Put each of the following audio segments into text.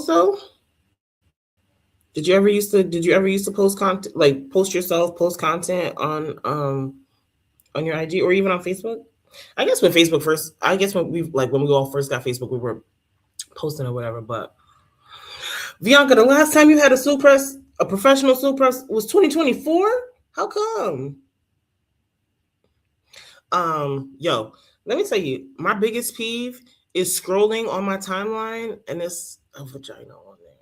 though? Did you ever used to post content, like post yourself, post content on your IG or even on Facebook? I guess when Facebook first, I guess when we all first got Facebook, we were posting or whatever. But Bianca, the last time you had a professional silk press was 2024. How come? Yo, let me tell you, my biggest peeve is scrolling on my timeline and it's a vagina on there.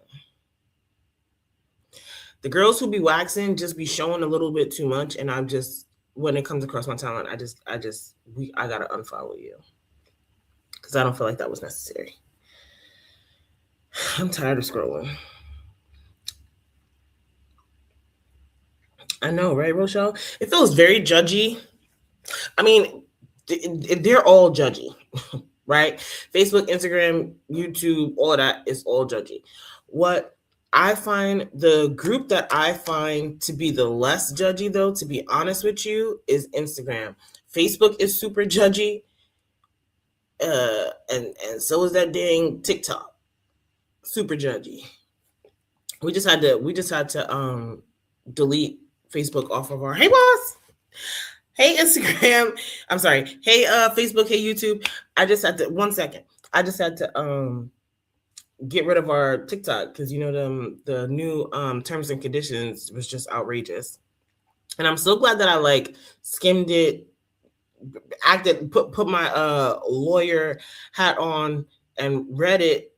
The girls who be waxing just be showing a little bit too much, and I'm just, when it comes across my timeline, I gotta unfollow you because I don't feel like that was necessary. I'm tired of scrolling. I know, right, Rochelle? It feels very judgy. I mean, they're all judgy, right? Facebook, Instagram, YouTube, all of that is all judgy. What I find, the group that I find to be the less judgy, though, to be honest with you, is Instagram. Facebook is super judgy, and so is that dang TikTok, super judgy. We just had to delete Facebook off of our. Hey, boss. Hey, Instagram. I'm sorry. Hey, Facebook. Hey, YouTube. I just had to 1 second. I just had to get rid of our TikTok because the new terms and conditions was just outrageous, and I'm so glad that I skimmed it, put my lawyer hat on and read it,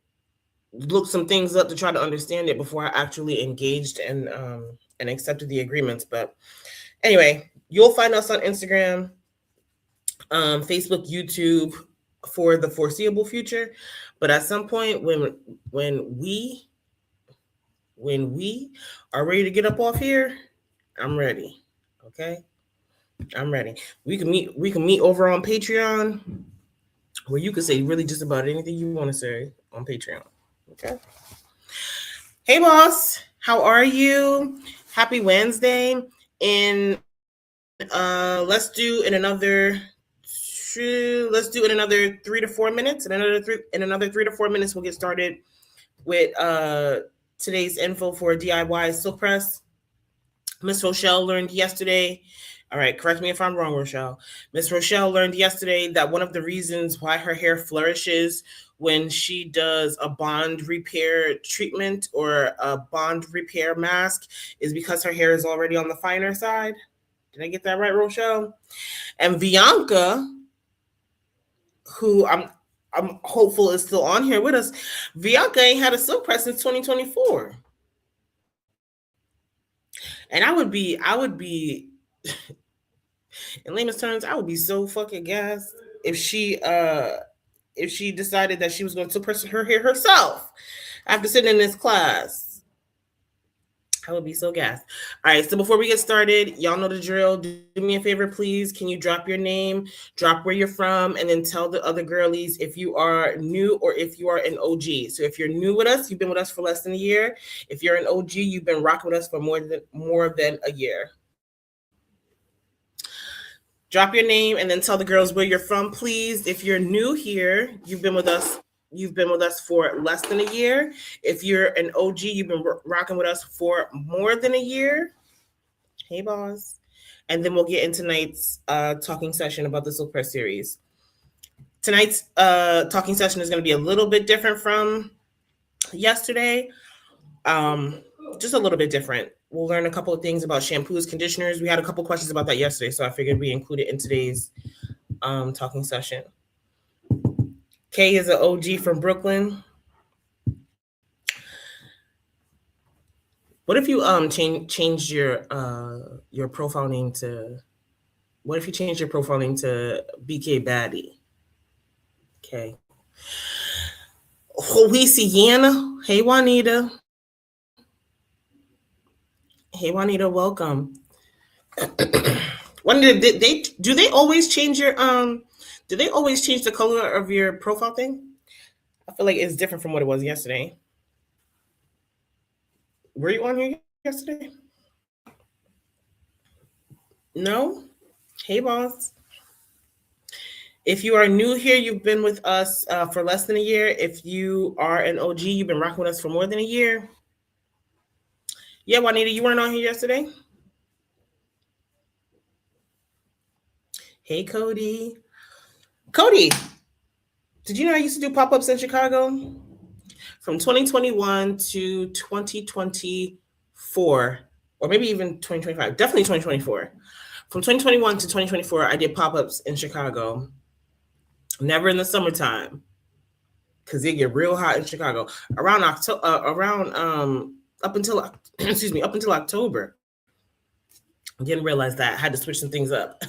looked some things up to try to understand it before I actually engaged and accepted the agreements. But anyway, you'll find us on Instagram, Facebook, YouTube for the foreseeable future. But at some point, when we are ready to get up off here, I'm ready. Okay, I'm ready. We can meet over on Patreon, where you can say really just about anything you want to say on Patreon. Okay. Hey, boss. How are you? Happy Wednesday. And let's do in another 3 to 4 minutes. In another 3 to 4 minutes, we'll get started with today's info for DIY silk press. Miss Rochelle learned yesterday. All right, correct me if I'm wrong, Rochelle. Miss Rochelle learned yesterday that one of the reasons why her hair flourishes when she does a bond repair treatment or a bond repair mask is because her hair is already on the finer side. Did I get that right, Rochelle? And Bianca, who I'm hopeful is still on here with us, Bianca ain't had a silk press since 2024. And I would be in layman's terms, I would be so fucking gassed if she decided that she was going to press her hair herself after sitting in this class. I would be so gassed. All right, so before we get started, y'all know the drill. Do me a favor, please. Can you drop your name, drop where you're from, and then tell the other girlies if you are new or if you are an OG. So if you're new with us, you've been with us for less than a year. If you're an OG, you've been rocking with us for more than a year. Drop your name and then tell the girls where you're from, please. If you're new here, you've been with us for less than a year. If you're an OG, you've been rocking with us for more than a year. Hey, boss. And then we'll get into tonight's talking session about the silk press series. Tonight's talking session is going to be a little bit different from yesterday. Just a little bit different. We'll learn a couple of things about shampoos, conditioners. We had a couple questions about that yesterday, so I figured we include it in today's talking session. Kay is an OG from Brooklyn. What if you changed your profile name to? What if you changed your profile name to BK Baddie? Okay. Louisiana. Hey, Juanita. Hey, Juanita, welcome. Juanita, do they always change your do they always change the color of your profile thing? I feel like it's different from what it was yesterday. Were you on here yesterday? No? Hey, boss. If you are new here, you've been with us for less than a year. If you are an OG, you've been rocking with us for more than a year. Yeah, Juanita, you weren't on here yesterday? Hey, Cody. Cody, did you know I used to do pop-ups in Chicago? From 2021 to 2024, or maybe even 2025, definitely 2024. From 2021 to 2024, I did pop-ups in Chicago. Never in the summertime, because it get real hot in Chicago. Around October, up until excuse me, up until October. I didn't realize that. I had to switch some things up.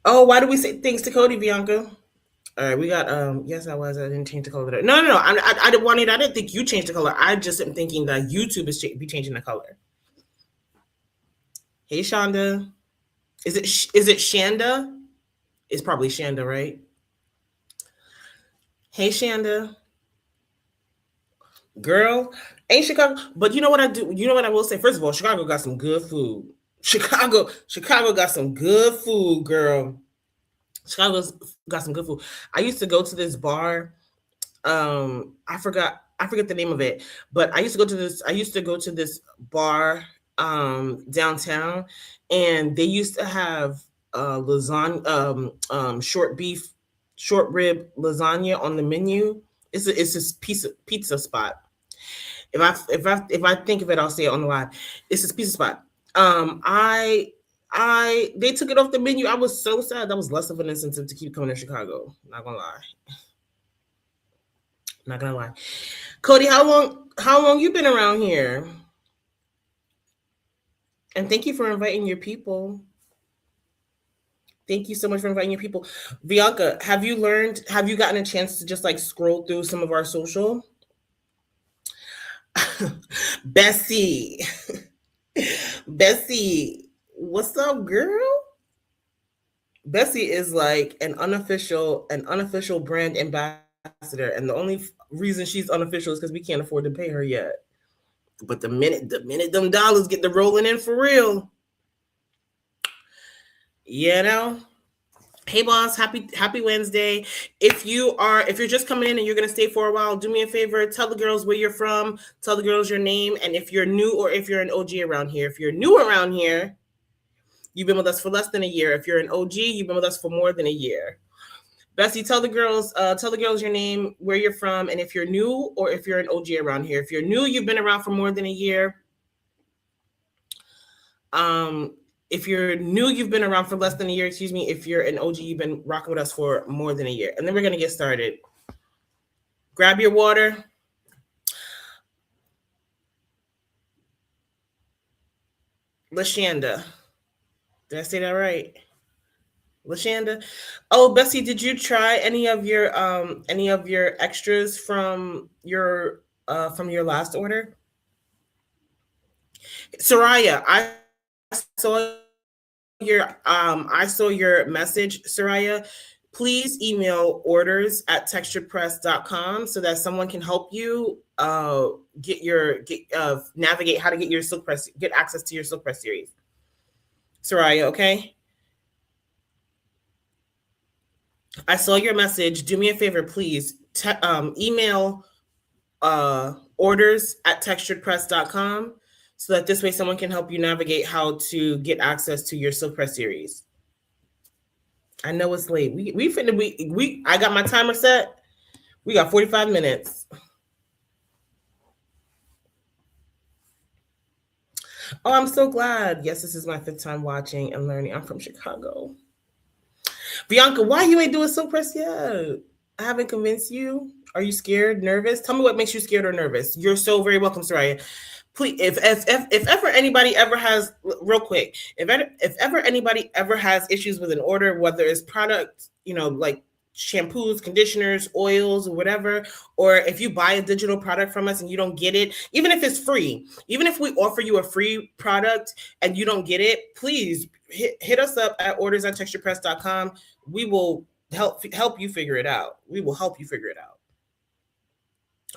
Oh, why do we say things to Cody, Bianca? All right, we got yes, I was. I didn't change the color. No. I didn't want it. I didn't think you changed the color. I just am thinking that YouTube is be changing the color. Hey, Shonda. Is it Shanda? It's probably Shanda, right? Hey, Shanda. Girl, ain't Chicago, but you know what I do? You know what I will say? First of all, Chicago got some good food. Chicago got some good food, girl. Chicago's got some good food. I used to go to this bar. I forget the name of it, but I used to go to this bar downtown, and they used to have lasagna, short rib lasagna on the menu. It's this pizza spot. If I think of it, I'll say it on the live. It's this pizza spot. They took it off the menu. I was so sad. That was less of an incentive to keep coming to Chicago. Not gonna lie. Cody, how long you been around here? And thank you for inviting your people. Thank you so much for inviting your people. Bianca, have you gotten a chance to just like scroll through some of our social? Bessie, what's up, girl? Bessie is like an unofficial brand ambassador, and the only reason she's unofficial is because we can't afford to pay her yet. But the minute them dollars get the rolling in for real, you know. Hey boss, happy Wednesday. If you're just coming in and you're gonna stay for a while, do me a favor, tell the girls where you're from, tell the girls your name, and if you're new or if you're an OG around here. If you're new around here, you've been with us for less than a year. If you're an OG, you've been with us for more than a year. Bessie, tell the girls your name, where you're from, and if you're new or if you're an OG around here. If you're new, you've been around for more than a year. If you're new, you've been around for less than a year. Excuse me. If you're an OG, you've been rocking with us for more than a year. And then we're gonna get started. Grab your water. Lashanda. Did I say that right? Lashanda. Oh, Bessie, did you try any of your extras from your last order? Soraya, I saw your message, Soraya. Please email orders@texturedpress.com so that someone can help you navigate how to get your silk press, get access to your silk press series. Soraya, okay? I saw your message. Do me a favor, please. Email orders@texturedpress.com so that this way someone can help you navigate how to get access to your silk press series. I know it's late. I got my timer set. We got 45 minutes. Oh, I'm so glad. Yes, this is my 5th time watching and learning. I'm from Chicago. Bianca, why you ain't doing silk press yet? I haven't convinced you. Are you scared, nervous? Tell me what makes you scared or nervous. You're so very welcome, Soraya. Please, if ever anybody ever has, real quick, if ever anybody ever has issues with an order, whether it's product, like shampoos, conditioners, oils, or whatever, or if you buy a digital product from us and you don't get it, even if it's free, even if we offer you a free product and you don't get it, please hit us up at orders@texturedpress.com. We will help you figure it out. We will help you figure it out.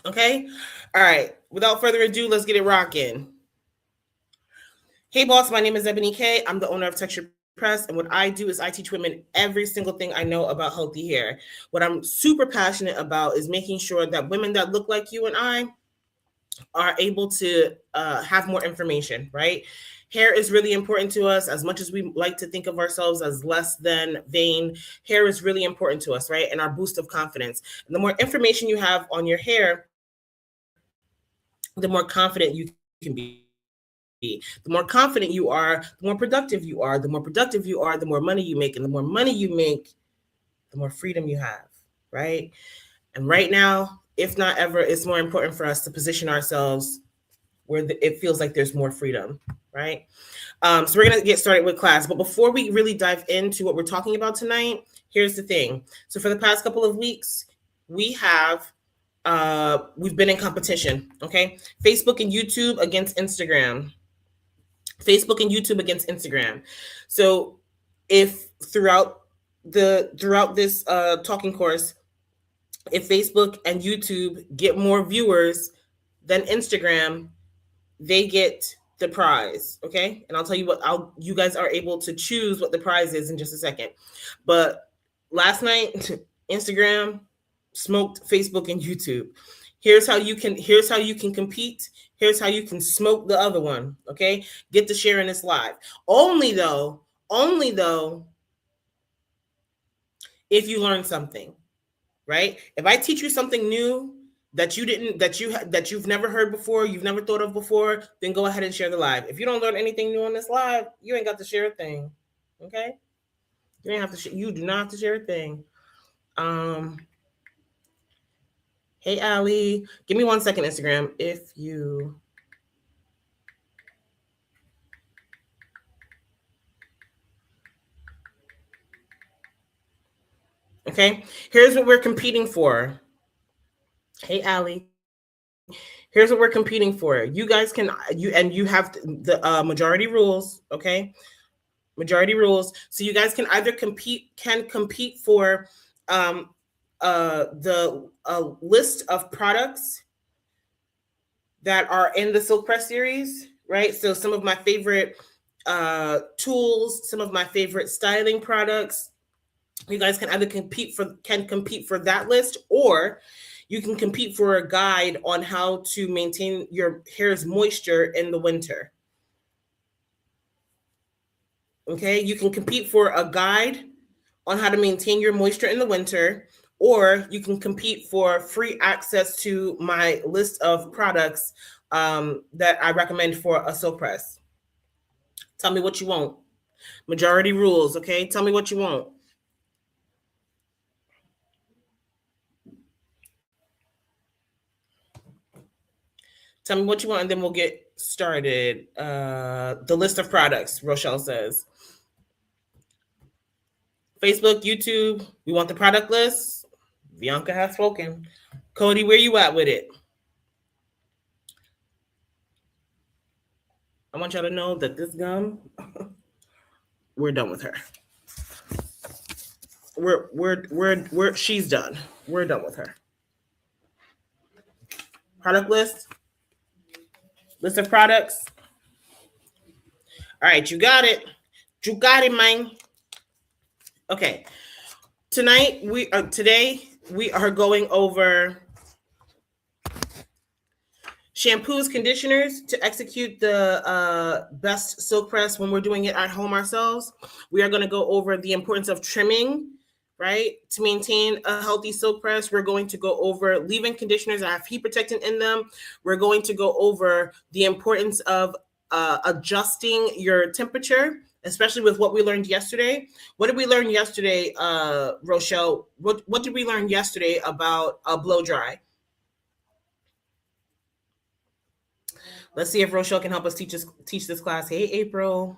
Okay. All right. Without further ado, let's get it rocking. Hey boss, my name is Ebony K. I'm the owner of Texture Press, and what I do is I teach women every single thing I know about healthy hair. What I'm super passionate about is making sure that women that look like you and I are able to have more information, right? Hair is really important to us. As much as we like to think of ourselves as less than vain, hair is really important to us, right? And our boost of confidence. And the more information you have on your hair, the more confident you can be. The more confident you are, the more productive you are. The more productive you are, the more money you make. And the more money you make, the more freedom you have, right? And right now, if not ever, it's more important for us to position ourselves where it feels like there's more freedom, right? So we're going to get started with class. But before we really dive into what we're talking about tonight, here's the thing. So for the past couple of weeks, we've been in competition, okay? Facebook and YouTube against Instagram. Facebook and YouTube against Instagram. So if throughout this talking course, if Facebook and YouTube get more viewers than Instagram, they get the prize, okay? And I'll tell you what, you guys are able to choose what the prize is in just a second. But last night, Instagram smoked Facebook and YouTube. Here's how you can compete. Here's how you can smoke the other one, okay? Get to sharing this live. Only though, if you learn something, right? If I teach you something new that you've never heard before, you've never thought of before, then go ahead and share the live. If you don't learn anything new on this live, you ain't got to share a thing, okay? You do not have to share a thing. Hey, Allie, give me 1 second, Instagram. Okay, here's what we're competing for. Hey, Allie, here's what we're competing for. You guys you have the majority rules, okay? Majority rules. So you guys can either compete for the list of products that are in the Silk Press series, right? So some of my favorite tools, some of my favorite styling products. You guys can either compete for that list, or you can compete for a guide on how to maintain your hair's moisture in the winter. Okay, you can compete for a guide on how to maintain your moisture in the winter, or you can compete for free access to my list of products that I recommend for a silk press. Tell me what you want. Majority rules, okay? Tell me what you want. Tell me what you want, and then we'll get started. The list of products, Rochelle says. Facebook, YouTube, we want the product list. Bianca has spoken. Cody, where you at with it? I want y'all to know that this gum, we're done with her. She's done. We're done with her. Product list. List of products. All right, you got it. You got it, man. Okay. Today we are going over shampoos, conditioners to execute the best silk press when we're doing it at home ourselves. We are going to go over the importance of trimming, right? To maintain a healthy silk press. We're going to go over leave-in conditioners that have heat protectant in them. We're going to go over the importance of adjusting your temperature, especially with what we learned yesterday. What did we learn yesterday, Rochelle? What did we learn yesterday about a blow dry? Let's see if Rochelle can help us teach this class. Hey, April.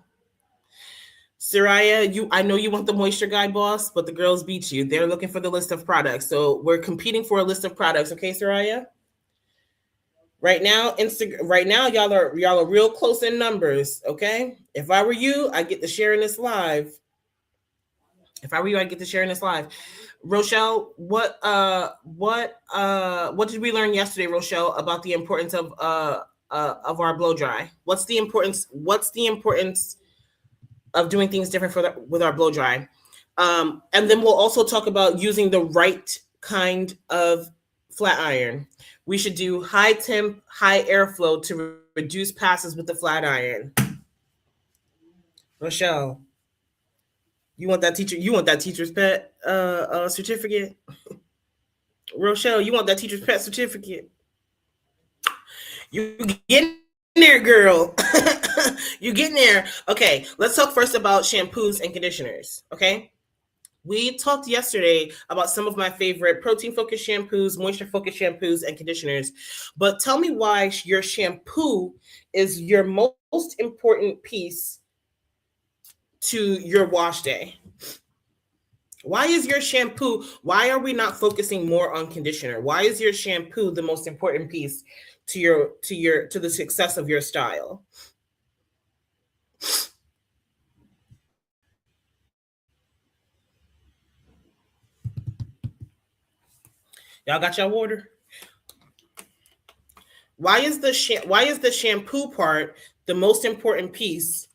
Soraya, I know you want the moisture guide, boss, but the girls beat you. They're looking for the list of products. So we're competing for a list of products. Okay, Soraya? Right now, y'all are real close in numbers, okay? If I were you, I'd get to sharing this live. Rochelle, what did we learn yesterday, Rochelle, about the importance of of our blow dry? What's the importance? What's the importance of doing things different with our blow dry? And then we'll also talk about using the right kind of flat iron. We should do high temp, high airflow to reduce passes with the flat iron. Rochelle, you want that teacher? You want that teacher's pet certificate? Rochelle, you want that teacher's pet certificate? You get in there, girl. You getting there. Okay, let's talk first about shampoos and conditioners. Okay. We talked yesterday about some of my favorite protein-focused shampoos, moisture-focused shampoos, and conditioners. But tell me why your shampoo is your most important piece to your wash day. Why is your shampoo? Why are we not focusing more on conditioner? Why is your shampoo the most important piece to the success of your style? Y'all got your water? Why is the shampoo part the most important piece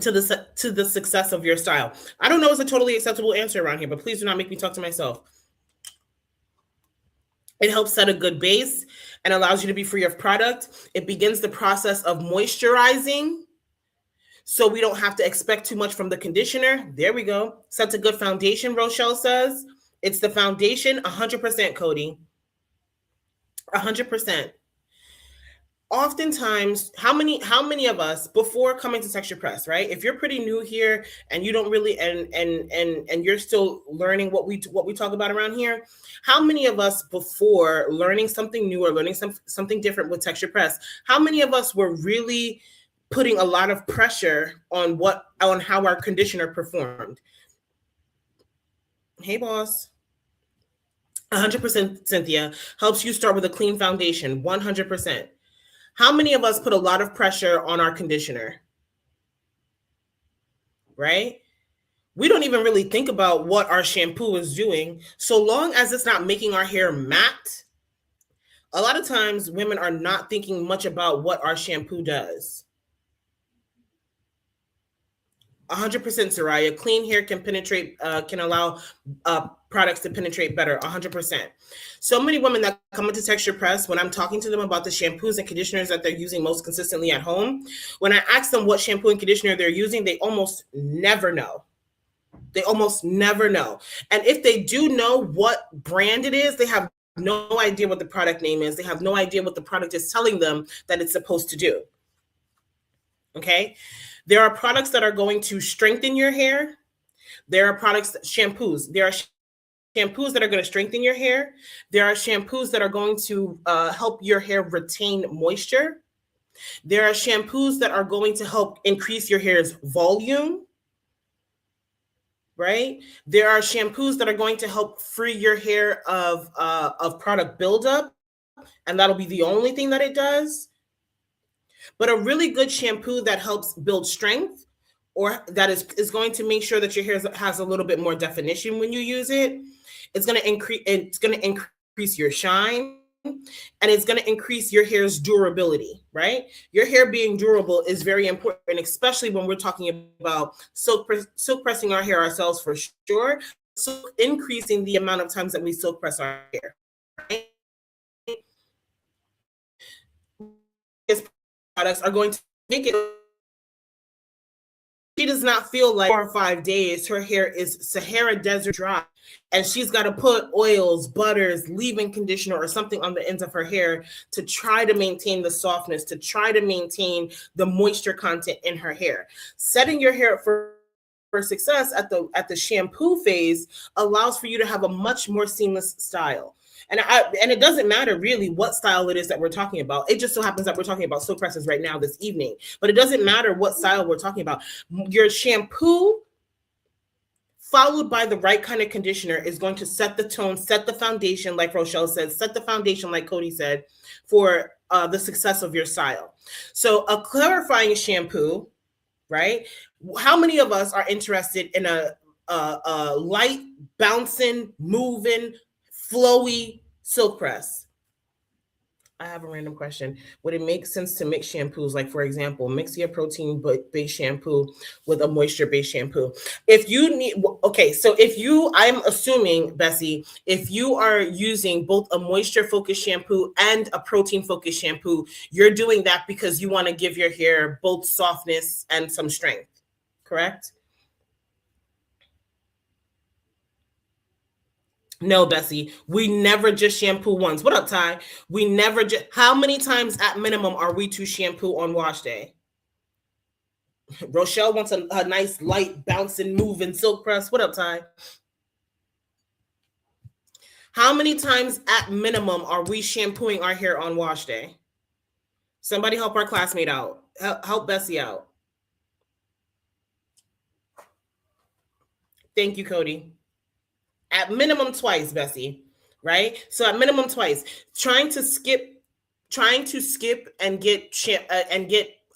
to the success of your style? I don't know it's a totally acceptable answer around here, but please do not make me talk to myself. It helps set a good base and allows you to be free of product. It begins the process of moisturizing, so we don't have to expect too much from the conditioner. There we go. Sets a good foundation, Rochelle says. It's the foundation, 100%, Cody. 100%. Oftentimes, how many of us before coming to Texture Press, right? If you're pretty new here and you don't really and you're still learning what we talk about around here, how many of us before learning something new or learning something different with Texture Press, how many of us were really putting a lot of pressure on how our conditioner performed? Hey, boss. 100%, Cynthia. Helps you start with a clean foundation. 100%. How many of us put a lot of pressure on our conditioner? Right? We don't even really think about what our shampoo is doing. So long as it's not making our hair matte, a lot of times women are not thinking much about what our shampoo does. 100%, Soraya. Clean hair can penetrate, can allow products to penetrate better. 100%. So many women that come into Texture Press, when I'm talking to them about the shampoos and conditioners that they're using most consistently at home, when I ask them what shampoo and conditioner they're using, they almost never know. They almost never know. And if they do know what brand it is, they have no idea what the product name is. They have no idea what the product is telling them that it's supposed to do. Okay? There are products that are going to strengthen your hair. There are shampoos. There are shampoos that are going to strengthen your hair. There are shampoos that are going to help your hair retain moisture. There are shampoos that are going to help increase your hair's volume. Right? There are shampoos that are going to help free your hair of product buildup, and that'll be the only thing that it does. But a really good shampoo that helps build strength, or that is going to make sure that your hair has a little bit more definition when you use it, it's going to increase your shine, and it's going to increase your hair's durability, right? Your hair being durable is very important, especially when we're talking about silk pressing our hair ourselves, for sure. So increasing the amount of times that we silk press our hair, right? Products are going to make it. She does not feel like 4 or 5 days her hair is Sahara Desert dry, and she's got to put oils, butters, leave-in conditioner, or something on the ends of her hair to try to maintain the softness, to try to maintain the moisture content in her hair. Setting your hair up for success at the shampoo phase allows for you to have a much more seamless style. And it doesn't matter really what style it is that we're talking about. It just so happens that we're talking about silk presses right now this evening. But it doesn't matter what style we're talking about. Your shampoo followed by the right kind of conditioner is going to set the tone, set the foundation, like Rochelle said, set the foundation, like Cody said, for the success of your style. So a clarifying shampoo, right? How many of us are interested in a light, bouncing, moving, flowy silk press. I have a random question. Would it make sense to mix shampoos? Like, for example, mix your protein-based shampoo with a moisture-based shampoo. If you need, okay, so if you, I'm assuming, Bessie, if you are using both a moisture-focused shampoo and a protein-focused shampoo, you're doing that because you want to give your hair both softness and some strength, correct? No, Bessie, we never just shampoo once. What up, Ty? We never just, how many times at minimum are we to shampoo on wash day? Rochelle wants a nice light bouncing moving silk press. What up, Ty? How many times at minimum are we shampooing our hair on wash day? Somebody help our classmate out. Help Bessie out. Thank you, Cody. At minimum twice, Bessie, right? So at minimum twice, trying to skip and get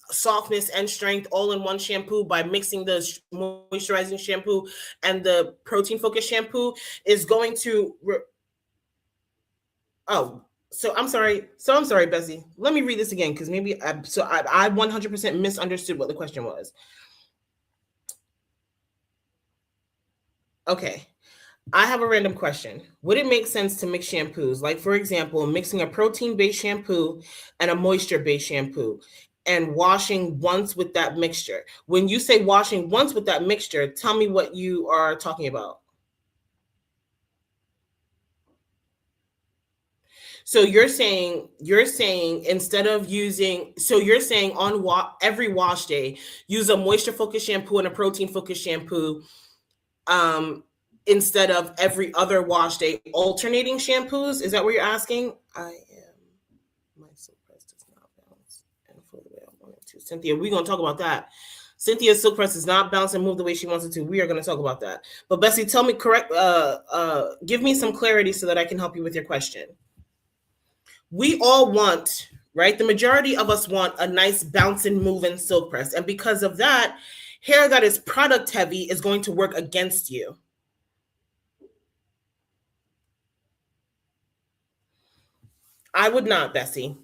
softness and strength all in one shampoo by mixing the moisturizing shampoo and the protein focused shampoo is going to so I'm sorry, Bessie. Let me read this again because maybe I 100% misunderstood what the question was. Okay. I have a random question. Would it make sense to mix shampoos? Like, for example, mixing a protein-based shampoo and a moisture-based shampoo and washing once with that mixture. When you say washing once with that mixture, tell me what you are talking about. So you're saying instead of using, so you're saying on every wash day, use a moisture-focused shampoo and a protein-focused shampoo instead of every other wash day, alternating shampoos? Is that what you're asking? My silk press does not bounce and flow the way I want it to. Cynthia, we're going to talk about that. Cynthia's silk press does not bounce and move the way she wants it to. We are going to talk about that. But Bessie, tell me give me some clarity so that I can help you with your question. We all want, right? The majority of us want a nice bouncing, moving silk press. And because of that, hair that is product heavy is going to work against you. I would not, Bessie.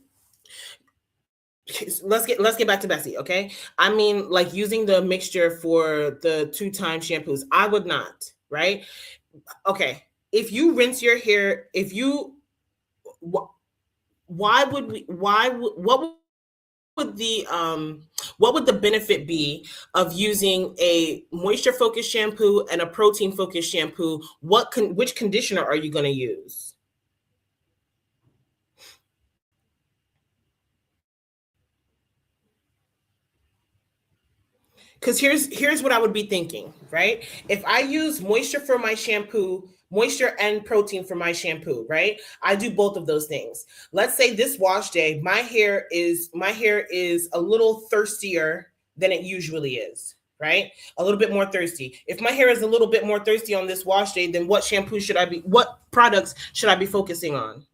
Let's get back to Bessie, okay? I mean, like using the mixture for the 2-time shampoos. I would not, right? Okay. If you rinse your hair, what would the benefit be of using a moisture focused shampoo and a protein focused shampoo? Which conditioner are you going to use? Because here's what I would be thinking, right? If I use moisture for my shampoo, moisture and protein for my shampoo, right? I do both of those things. Let's say this wash day, my hair is a little thirstier than it usually is, right? A little bit more thirsty. If my hair is a little bit more thirsty on this wash day, then what products should I be focusing on?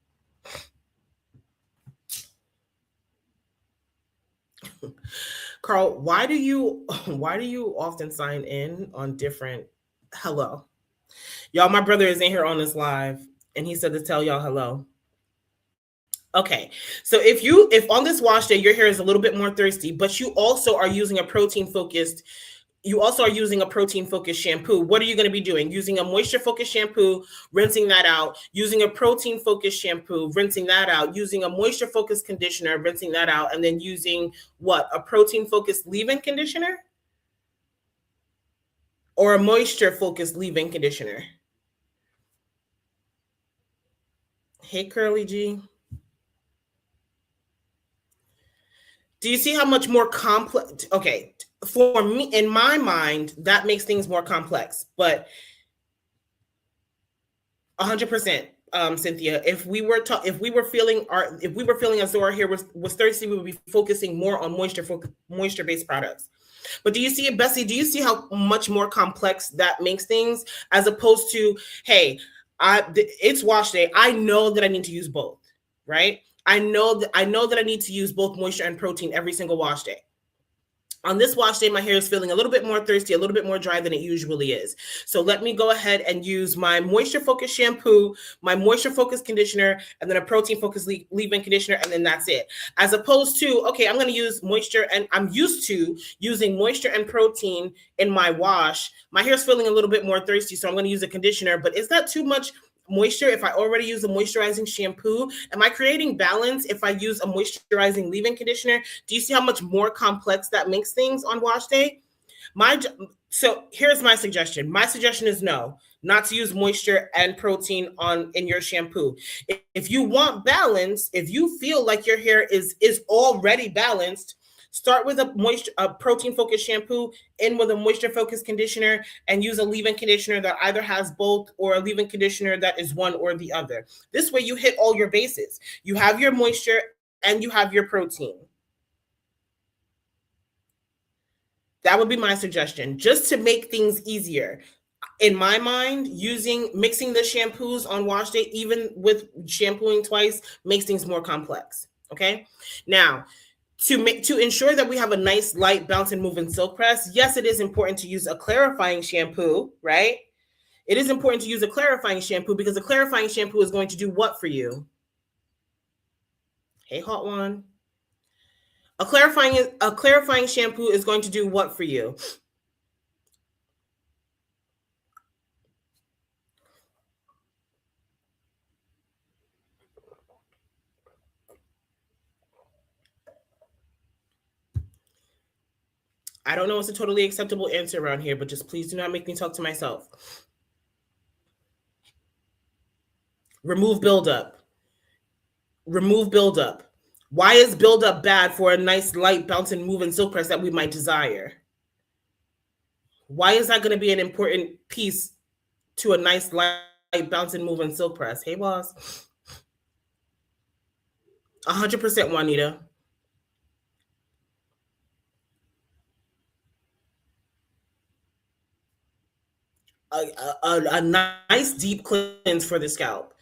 Carl, why do you often sign in on different hello? Y'all, my brother is in here on this live and he said to tell y'all hello. Okay. So if on this wash day your hair is a little bit more thirsty, but you also are using a protein focused shampoo, what are you going to be doing? Using a moisture focused shampoo, rinsing that out, using a protein focused shampoo, rinsing that out, using a moisture focused conditioner, rinsing that out, and then using what? A protein focused leave-in conditioner? Or a moisture focused leave-in conditioner? Hey, Curly G. Do you see how much more complex? Okay, for me, in my mind, that makes things more complex, but 100%, Cynthia. If we were feeling as though our hair was thirsty, we would be focusing more on moisture based products. But do you see it, Bessie? Do you see how much more complex that makes things, as opposed to, hey, it's wash day. I know that I need to use both, right? I know that I need to use both moisture and protein every single wash day. On this wash day, my hair is feeling a little bit more thirsty, a little bit more dry than it usually is. So let me go ahead and use my Moisture Focus shampoo, my Moisture Focus conditioner, and then a Protein Focus leave-in conditioner, and then that's it. As opposed to, okay, I'm going to use moisture, and I'm used to using moisture and protein in my wash. My hair's feeling a little bit more thirsty, so I'm going to use a conditioner, but is that too much moisture if I already use a moisturizing shampoo? Am I creating balance if I use a moisturizing leave-in conditioner? Do you see how much more complex that makes things on wash day? So here's my suggestion. My suggestion is no, not to use moisture and protein in your shampoo. If you want balance, if you feel like your hair is already balanced, start with a protein focused shampoo, in with a moisture focused conditioner, and use a leave-in conditioner that either has both, or a leave-in conditioner that is one or the other. This way you hit all your bases. You have your moisture and you have your protein. That would be my suggestion, just to make things easier. In my mind, mixing the shampoos on wash day, even with shampooing twice, makes things more complex. Okay. Now, to ensure that we have a nice light bounce and move and silk press, yes, it is important to use a clarifying shampoo, right? It is important to use a clarifying shampoo, because a clarifying shampoo is going to do what for you? Hey, hot one. A clarifying shampoo is going to do what for you? I don't know what's a totally acceptable answer around here, but just please do not make me talk to myself. Remove buildup. Remove buildup. Why is buildup bad for a nice light bounce and move and silk press that we might desire? Why is that going to be an important piece to a nice light bounce and move and silk press? Hey, boss. 100% Juanita. A nice deep cleanse for the scalp.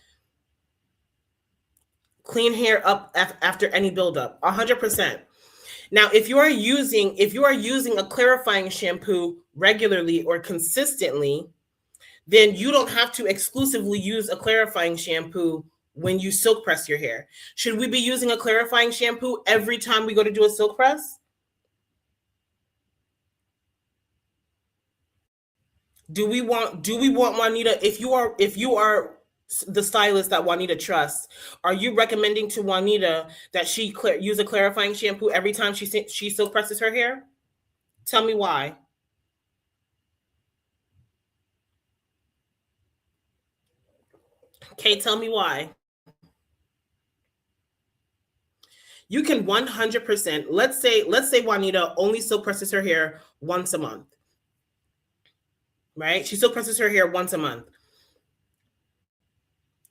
Clean hair up after any buildup. 100%. Now, if you are using a clarifying shampoo regularly or consistently, then you don't have to exclusively use a clarifying shampoo when you silk press your hair. Should we be using a clarifying shampoo every time we go to do a silk press? Do we want Juanita, if you are the stylist that Juanita trusts, are you recommending to Juanita that she use a clarifying shampoo every time she silk presses her hair? Tell me why. Okay, tell me why. You can 100%, let's say Juanita only silk presses her hair once a month. Right? She silk presses her hair once a month.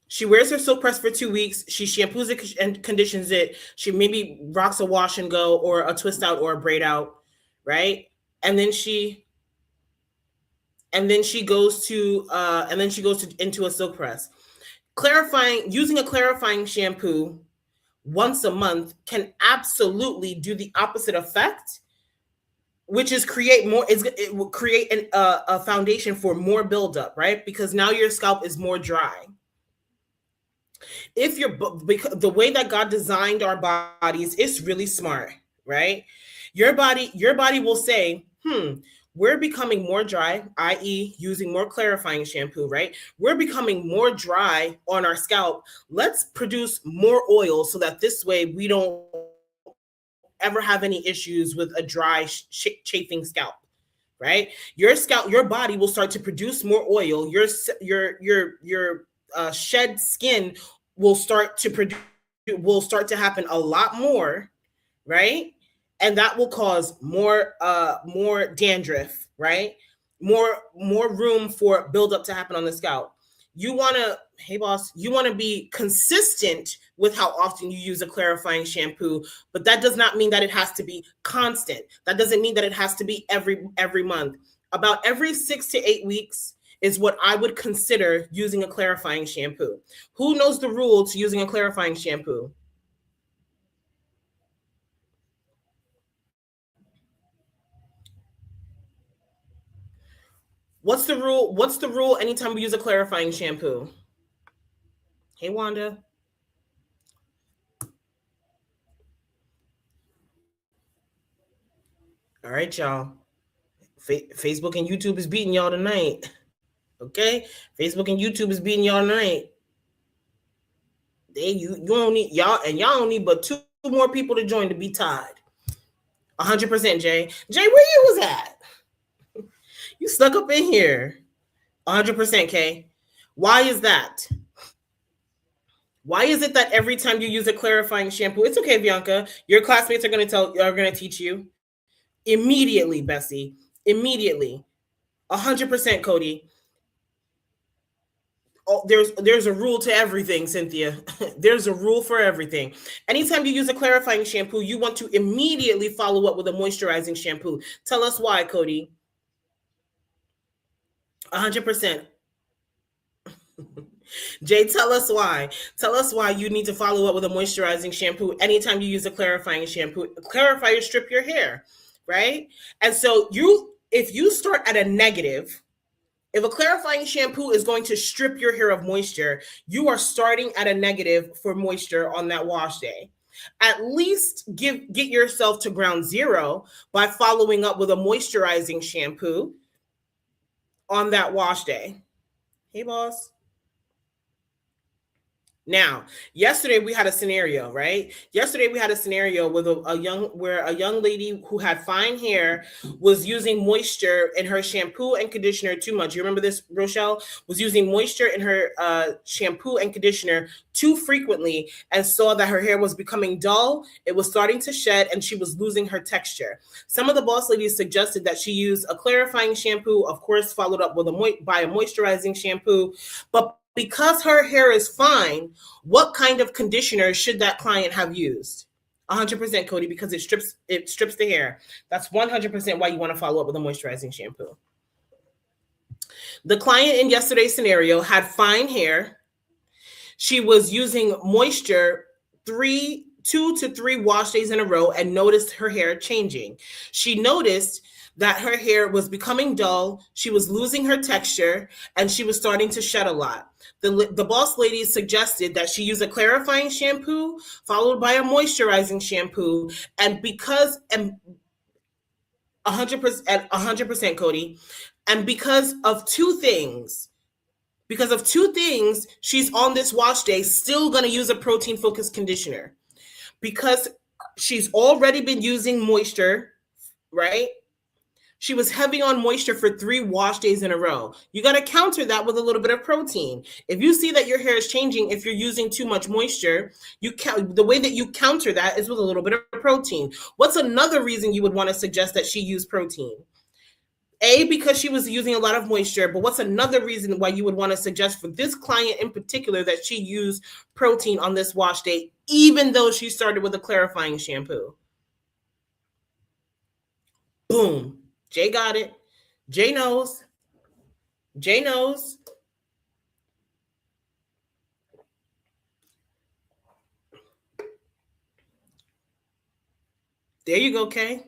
She wears her silk press for 2 weeks. She shampoos it and conditions it. She maybe rocks a wash and go, or a twist out, or a braid out, right? And then she goes into a silk press. Using a clarifying shampoo once a month can absolutely do the opposite effect, which is it will create a foundation for more buildup, right? Because now your scalp is more dry. Because the way that God designed our bodies is really smart, right? Your body will say, we're becoming more dry, i.e., using more clarifying shampoo, right? We're becoming more dry on our scalp. Let's produce more oil so that this way we don't ever have any issues with a dry, chafing scalp, right? Your body will start to produce more oil. Your shed skin will start to happen a lot more, right? And that will cause more dandruff, right? More room for buildup to happen on the scalp. You want to be consistent with how often you use a clarifying shampoo, but that does not mean that it has to be constant. That doesn't mean that it has to be every month. About every 6 to 8 weeks is what I would consider using a clarifying shampoo. Who knows the rule to using a clarifying shampoo? What's the rule? What's the rule anytime we use a clarifying shampoo? Hey, Wanda. All right, y'all. Facebook and YouTube is beating y'all tonight. Okay? Facebook and YouTube is beating y'all tonight. You don't need y'all, and y'all don't need but 2 more people to join to be tied. 100%, Jay. Jay, where you was at? You stuck up in here. 100%, Kay. Why is that? Why is it that every time you use a clarifying shampoo, it's okay, Bianca, your classmates are going to teach you immediately, Bessie, immediately. 100%, Cody. Oh, there's a rule to everything, Cynthia. There's a rule for everything. Anytime you use a clarifying shampoo, you want to immediately follow up with a moisturizing shampoo. Tell us why, Cody. 100%. Jay, tell us why. Tell us why you need to follow up with a moisturizing shampoo anytime you use a clarifying shampoo. Clarifiers strip your hair, right? And so if you start at a negative, if a clarifying shampoo is going to strip your hair of moisture, you are starting at a negative for moisture on that wash day. At least get yourself to ground zero by following up with a moisturizing shampoo on that wash day. Hey, boss. Now, yesterday we had a scenario, right? Yesterday we had a scenario with a young lady who had fine hair was using moisture in her shampoo and conditioner too much. You remember this, Rochelle? Was using moisture in her shampoo and conditioner too frequently and saw that her hair was becoming dull. It was starting to shed and she was losing her texture. Some of the boss ladies suggested that she use a clarifying shampoo, of course, followed up with by a moisturizing shampoo, but because her hair is fine, what kind of conditioner should that client have used? 100%, Cody, because it strips the hair. That's 100% why you want to follow up with a moisturizing shampoo. The client in yesterday's scenario had fine hair. She was using moisture 2 to 3 wash days in a row and noticed her hair changing. She noticed that her hair was becoming dull, she was losing her texture, and she was starting to shed a lot. The boss lady suggested that she use a clarifying shampoo followed by a moisturizing shampoo, and 100%, Cody, and because of two things, she's on this wash day still going to use a protein focused conditioner because she's already been using moisture, right? She was heavy on moisture for 3 wash days in a row. You got to counter that with a little bit of protein. If you see that your hair is changing, if you're using too much moisture, the way that you counter that is with a little bit of protein. What's another reason you would want to suggest that she use protein? A, because she was using a lot of moisture, but what's another reason why you would want to suggest for this client in particular that she use protein on this wash day, even though she started with a clarifying shampoo? Boom. Jay got it. Jay knows. Jay knows. There you go, Kay.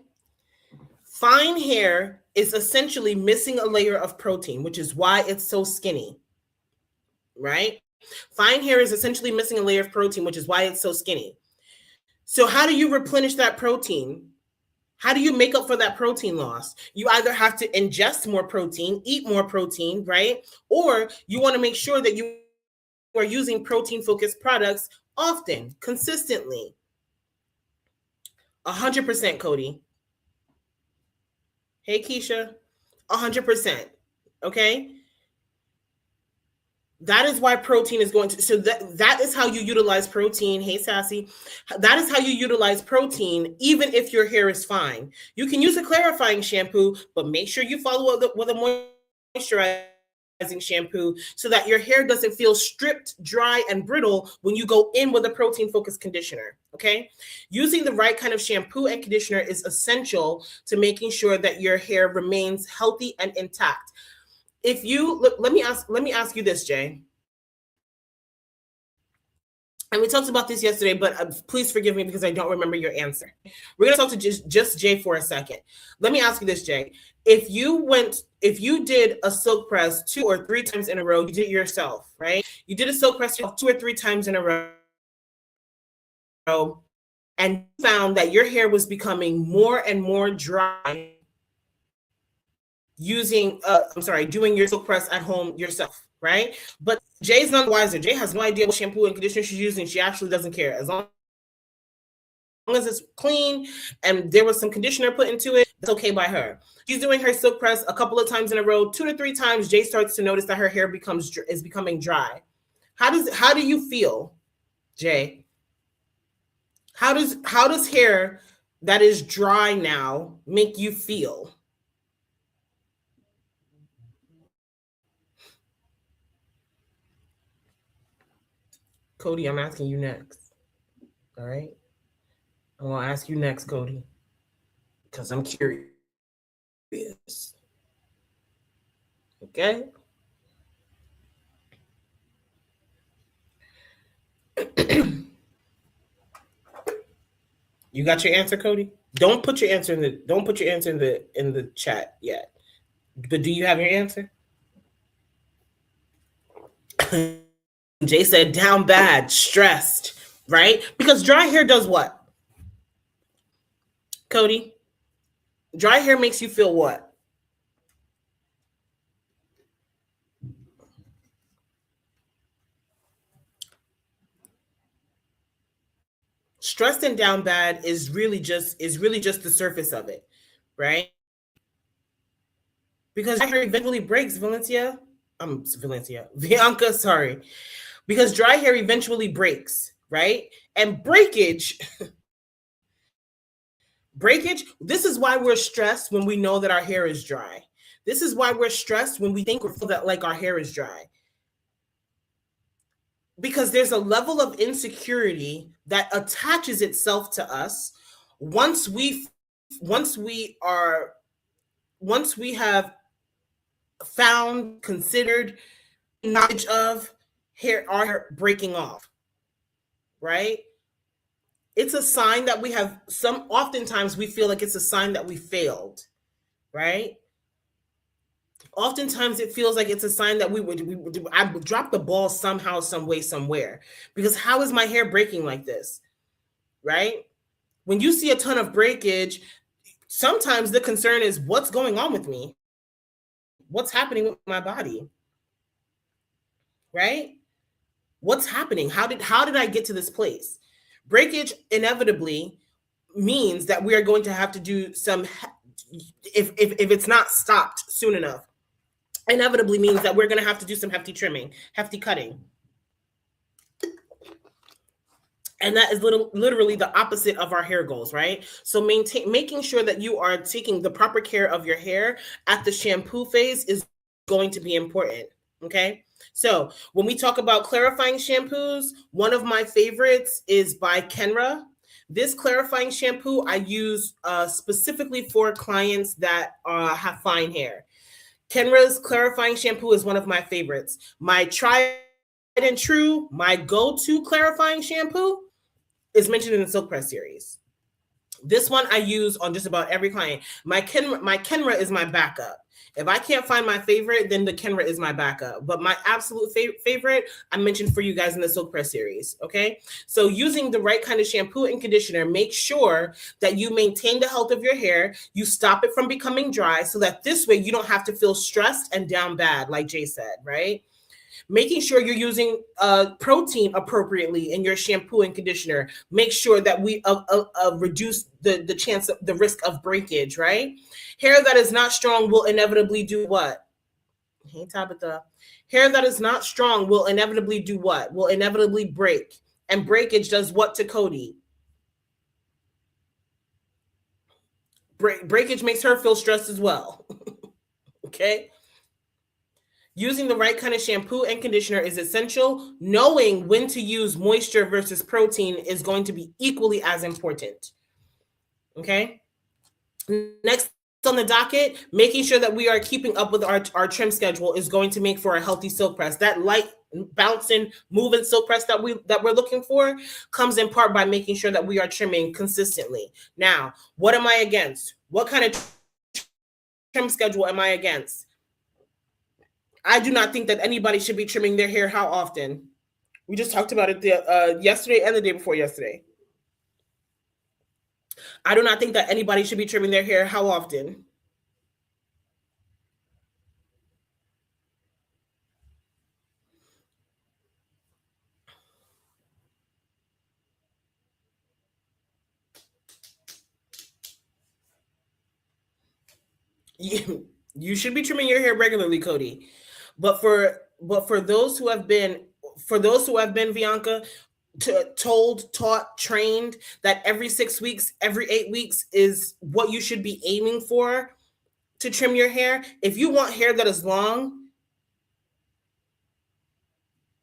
Fine hair is essentially missing a layer of protein, which is why it's so skinny, right? Fine hair is essentially missing a layer of protein, which is why it's so skinny. So how do you replenish that protein? How do you make up for that protein loss? You either have to ingest more protein, eat more protein, right? Or you want to make sure that you are using protein-focused products often, consistently. 100%, Cody. Hey, Keisha. 100%. Okay? That is why protein is going to, so that is how you utilize protein. Hey, Sassy. That is how you utilize protein, even if your hair is fine. You can use a clarifying shampoo, but make sure you follow up with a moisturizing shampoo so that your hair doesn't feel stripped, dry, and brittle when you go in with a protein-focused conditioner, okay? Using the right kind of shampoo and conditioner is essential to making sure that your hair remains healthy and intact. If you look, let me ask you this, Jay. and we talked about this yesterday, but please forgive me because I don't remember your answer. We're going to talk to just Jay for a second. Let me ask you this, Jay. If you did a silk press 2 or 3 times in a row, you did it yourself, right? You did a silk press 2 or 3 times in a row, and found that your hair was becoming more and more dry doing your silk press at home yourself, right? But Jay's none wiser. Jay has no idea what shampoo and conditioner she's using. She actually doesn't care. As long as it's clean and there was some conditioner put into it, it's okay by her. She's doing her silk press a couple of times in a row, 2 to 3 times. Jay starts to notice that her hair is becoming dry. How do you feel, Jay? How does hair that is dry now make you feel? Cody, I'm asking you next. All right? I'm going to ask you next, Cody, because I'm curious. Okay? You got your answer, Cody? Don't put your answer in the chat yet. But do you have your answer? Jay said down bad, stressed, right? Because dry hair does what? Cody? Dry hair makes you feel what? Stressed and down bad is really just the surface of it, right? Because dry hair eventually breaks, Bianca, sorry. Because dry hair eventually breaks, right? And breakage, this is why we're stressed when we know that our hair is dry. This is why we're stressed when we think or feel that like our hair is dry. Because there's a level of insecurity that attaches itself to us once we have found, considered, knowledge of our hair breaking off, right? It's a sign that we have oftentimes we feel like it's a sign that we failed, right? Oftentimes it feels like it's a sign that I dropped the ball somehow, some way, somewhere. Because how is my hair breaking like this, right? When you see a ton of breakage, sometimes the concern is what's going on with me? What's happening with my body? Right? What's happening? How did I get to this place? Breakage inevitably means that we are going to have to do some, if it's not stopped soon enough, inevitably means that we're going to have to do some hefty trimming, hefty cutting. And that is literally the opposite of our hair goals, right? So making sure that you are taking the proper care of your hair at the shampoo phase is going to be important, okay? So when we talk about clarifying shampoos, one of my favorites is by Kenra. This clarifying shampoo I use specifically for clients that have fine hair. Kenra's clarifying shampoo is one of my favorites. My tried and true, my go-to clarifying shampoo is mentioned in the Silk Press series. This one I use on just about every client. My Kenra is my backup. If I can't find my favorite, then the Kenra is my backup. But my absolute favorite, I mentioned for you guys in the Silk Press series, okay? So using the right kind of shampoo and conditioner, make sure that you maintain the health of your hair, you stop it from becoming dry, so that this way you don't have to feel stressed and down bad, like Jay said, right? Making sure you're using protein appropriately in your shampoo and conditioner. Make sure that we reduce the chance of the risk of breakage, right? Hair that is not strong will inevitably do what? Hey, Tabitha. Hair that is not strong will inevitably do what? Will inevitably break. And breakage does what to Cody? Breakage makes her feel stressed as well. Okay? Using the right kind of shampoo and conditioner is essential. Knowing when to use moisture versus protein is going to be equally as important. Okay? Next on the docket, making sure that we are keeping up with our trim schedule is going to make for a healthy silk press. That light bouncing, moving silk press that we're looking for comes in part by making sure that we are trimming consistently. Now, what am I against? What kind of trim schedule am I against? I do not think that anybody should be trimming their hair how often. We just talked about it yesterday and the day before yesterday. I do not think that anybody should be trimming their hair how often. You should be trimming your hair regularly, Cody. But for those who have been Bianca, told, taught, trained that every 6 weeks, every 8 weeks is what you should be aiming for to trim your hair. If you want hair that is long,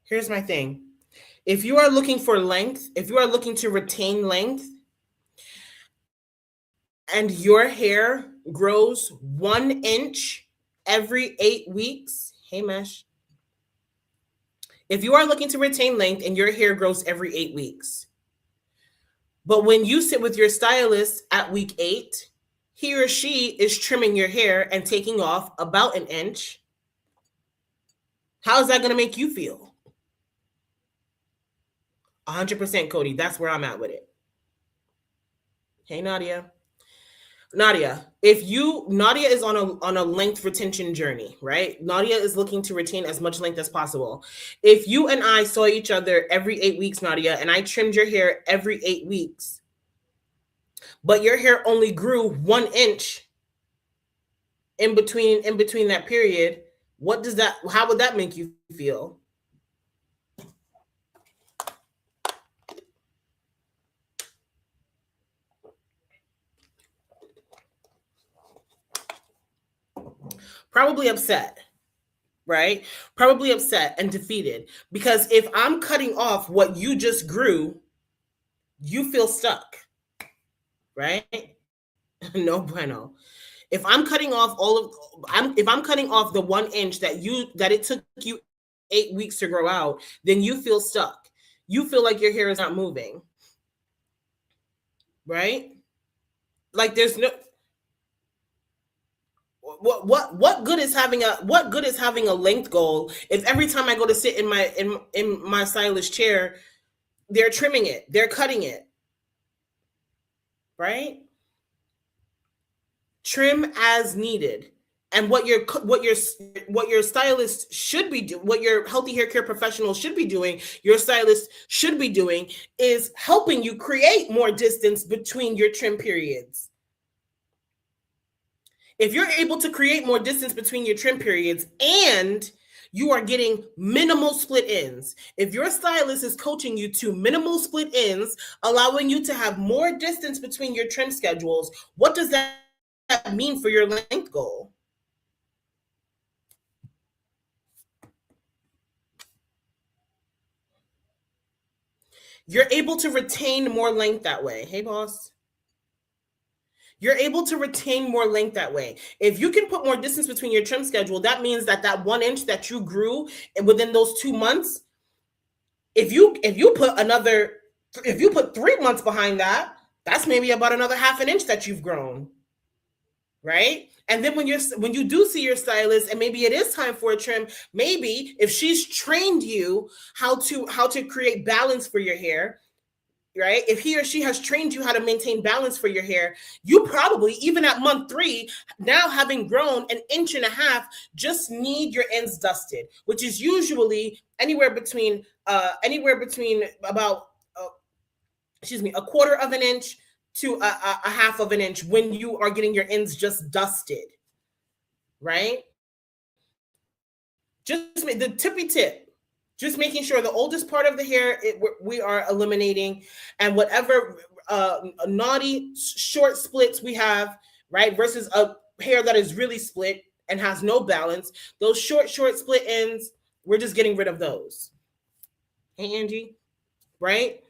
here's my thing. If you are looking for length, if you are looking to retain length, and your hair grows 1 inch every 8 weeks, hey Mesh, if you are looking to retain length and your hair grows every 8 weeks, but when you sit with your stylist at week 8, he or she is trimming your hair and taking off about 1 inch, how is that going to make you feel? 100%, Cody. That's where I'm at with it. Hey, Nadia. Nadia is on a length retention journey, right? Nadia is looking to retain as much length as possible. If you and I saw each other every 8 weeks, Nadia, and I trimmed your hair every 8 weeks, but your hair only grew 1 inch in between that period, how would that make you feel? Probably upset, right? Probably upset and defeated, because if I'm cutting off what you just grew, you feel stuck, right? No bueno. If I'm cutting off if I'm cutting off the 1 inch that it took you 8 weeks to grow out, then you feel stuck. You feel like your hair is not moving, right? Like there's no what good is having a length goal if every time I go to sit in my stylist chair, they're trimming it, they're cutting it, right? Trim as needed. And what your stylist should be doing, what your healthy hair care professional should be doing, your stylist should be doing, is helping you create more distance between your trim periods. If you're able to create more distance between your trim periods and you are getting minimal split ends, if your stylist is coaching you to minimal split ends, allowing you to have more distance between your trim schedules, what does that mean for your length goal? You're able to retain more length that way. Hey, boss. You're able to retain more length that way. If you can put more distance between your trim schedule, that means that 1 inch that you grew within those 2 months, if you put 3 months behind that, that's maybe about another 1/2 inch that you've grown, right? And then when you do see your stylist and maybe it is time for a trim, maybe if she's trained you how to create balance for your hair, right? If he or she has trained you how to maintain balance for your hair, you probably, even at month 3, now having grown 1.5 inches, just need your ends dusted, which is usually anywhere between about a 1/4 of an inch to a 1/2 of an inch when you are getting your ends just dusted, right? Just the tippy tip. Just making sure the oldest part of the hair we are eliminating, and whatever naughty short splits we have, right, versus a hair that is really split and has no balance, those short split ends, we're just getting rid of those. Hey, Angie, right?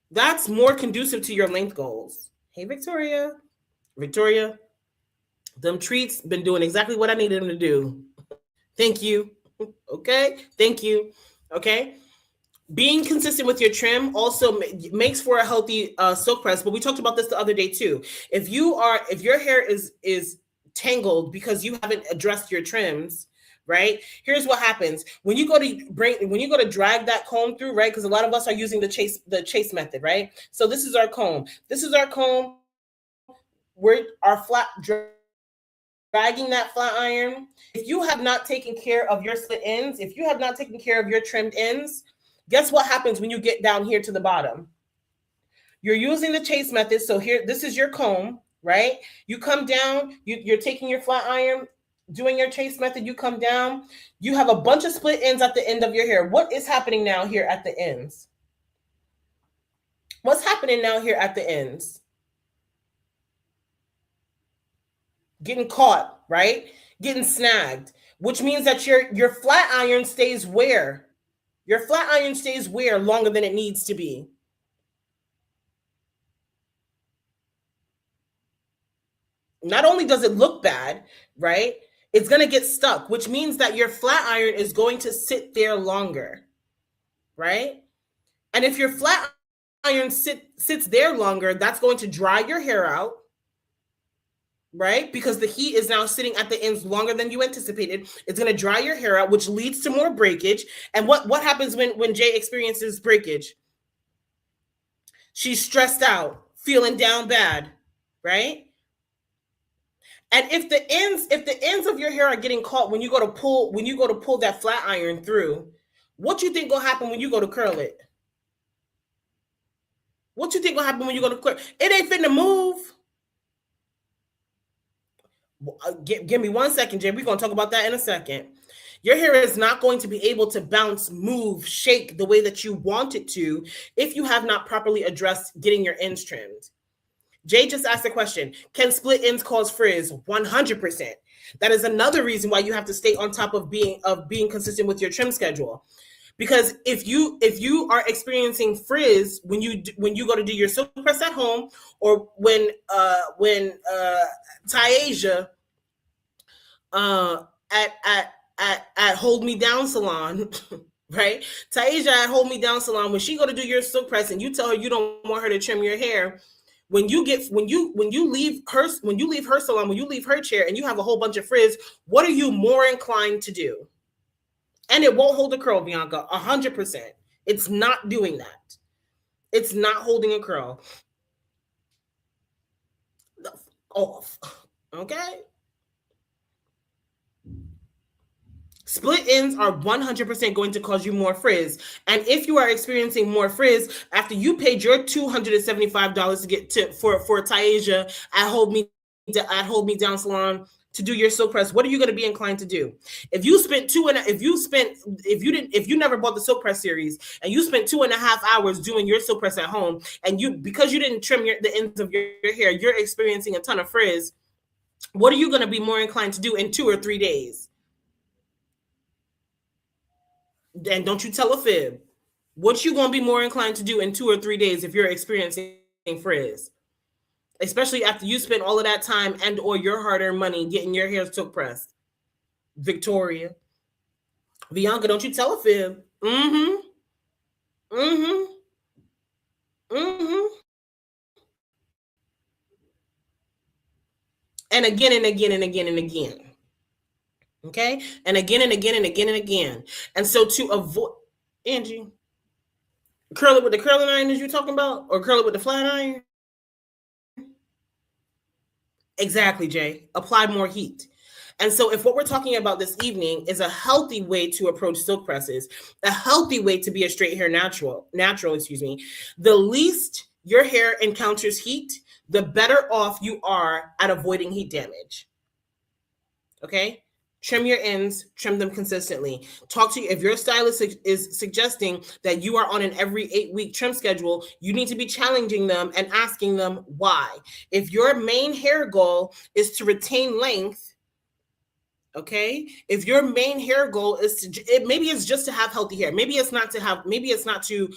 That's more conducive to your length goals. Hey, Victoria, them treats been doing exactly what I needed them to do. Thank you. Okay, thank you. Okay. Being consistent with your trim also makes for a healthy silk press. But we talked about this the other day too. If your hair is tangled because you haven't addressed your trims, right? Here's what happens when you go to drag that comb through, right? Because a lot of us are using the chase method, right? So this is our comb. We're our dragging that flat iron. If you have not taken care of your split ends, if you have not taken care of your trimmed ends, guess what happens when you get down here to the bottom? You're using the chase method. So here, this is your comb, right? You come down, you're taking your flat iron, doing your chase method, you come down, you have a bunch of split ends at the end of your hair. What is happening now here at the ends? What's happening now here at the ends? Getting caught, right? Getting snagged, which means that your flat iron stays where? Your flat iron stays where longer than it needs to be. Not only does it look bad, right? It's going to get stuck, which means that your flat iron is going to sit there longer, right? And if your flat iron sits there longer, that's going to dry your hair out, right? Because the heat is now sitting at the ends longer than you anticipated. It's going to dry your hair out, which leads to more breakage. And what happens when Jay experiences breakage? She's stressed out, feeling down bad, right? And if the ends of your hair are getting caught when you go to pull that flat iron through, what you think will happen when you go to curl it? What you think will happen when you go to curl? It ain't finna move. Give me 1 second, Jay. We're gonna talk about that in a second. Your hair is not going to be able to bounce, move, shake the way that you want it to if you have not properly addressed getting your ends trimmed. Jay just asked a question. Can split ends cause frizz? 100%. That is another reason why you have to stay on top of being consistent with your trim schedule. Because if you are experiencing frizz when you go to do your silk press at home, or when Taisha at Hold Me Down Salon, right? Taisha at Hold Me Down Salon, when she go to do your silk press and you tell her you don't want her to trim your hair, when you leave her salon, when you leave her chair and you have a whole bunch of frizz, what are you more inclined to do? And it won't hold a curl, Bianca, 100%. It's not doing that. It's not holding a curl. Off. Okay? Split ends are 100% going to cause you more frizz. And if you are experiencing more frizz after you paid your $275 to get for Taisha at Hold Me Down Salon to do your silk press, what are you going to be inclined to do? If you never bought the silk press series and you spent 2.5 hours doing your silk press at home, and because you didn't trim the ends of your hair, you're experiencing a ton of frizz, what are you going to be more inclined to do in 2 or 3 days? And don't you tell a fib. What you gonna be more inclined to do in 2 or 3 days if you're experiencing frizz? Especially after you spent all of that time and or your hard-earned money getting your hair silk pressed. Victoria. Bianca, don't you tell a fib. Mm-hmm. And again and again and again and again. Okay? And again and again and again and again. And so to avoid, Angie, curl it with the curling iron as you're talking about, or curl it with the flat iron? Exactly, Jay. Apply more heat. And so if what we're talking about this evening is a healthy way to approach silk presses, a healthy way to be a straight hair natural, the least your hair encounters heat, the better off you are at avoiding heat damage. Okay? Trim your ends, trim them consistently. Talk to you. If your stylist is suggesting that you are on an every 8-week trim schedule, you need to be challenging them and asking them why. If your main hair goal is to retain length, okay? If your main hair goal is maybe it's just to have healthy hair. Maybe it's not to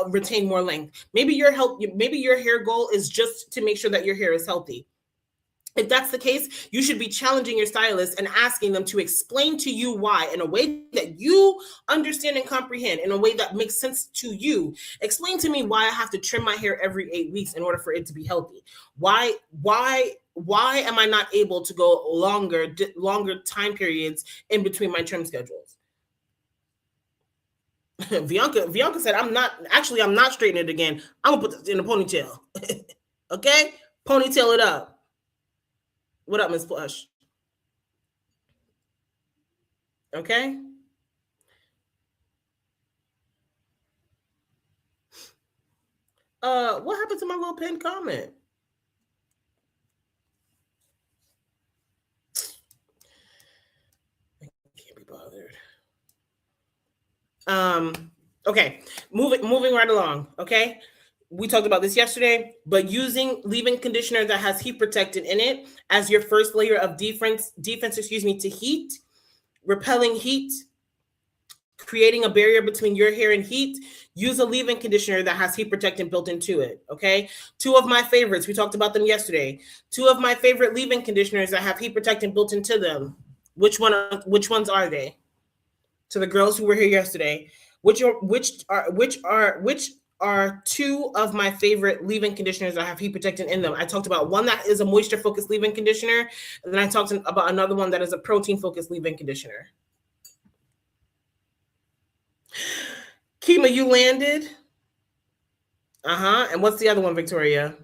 retain more length. Maybe your hair goal is just to make sure that your hair is healthy. If that's the case, you should be challenging your stylist and asking them to explain to you why in a way that you understand and comprehend, in a way that makes sense to you. Explain to me why I have to trim my hair every 8 weeks in order for it to be healthy. Why am I not able to go longer time periods in between my trim schedules? Bianca said, I'm not straightening it again. I'm gonna put this in a ponytail. Okay? Ponytail it up. What up, Miss Plush? Okay. What happened to my little pinned comment? I can't be bothered. Okay, moving right along. Okay, we talked about this yesterday, but using leave-in conditioner that has heat protectant in it as your first layer of defense, to heat, repelling heat, creating a barrier between your hair and heat. Use a leave-in conditioner that has heat protectant built into it. Okay, two of my favorites. We talked about them yesterday. Two of my favorite leave-in conditioners that have heat protectant built into them. Which ones are they? To the girls who were here yesterday, which are two of my favorite leave-in conditioners that have heat protectant in them. I talked about one that is a moisture focused leave-in conditioner, and then I talked about another one that is a protein focused leave-in conditioner. Kima, you landed. And what's the other one, Victoria?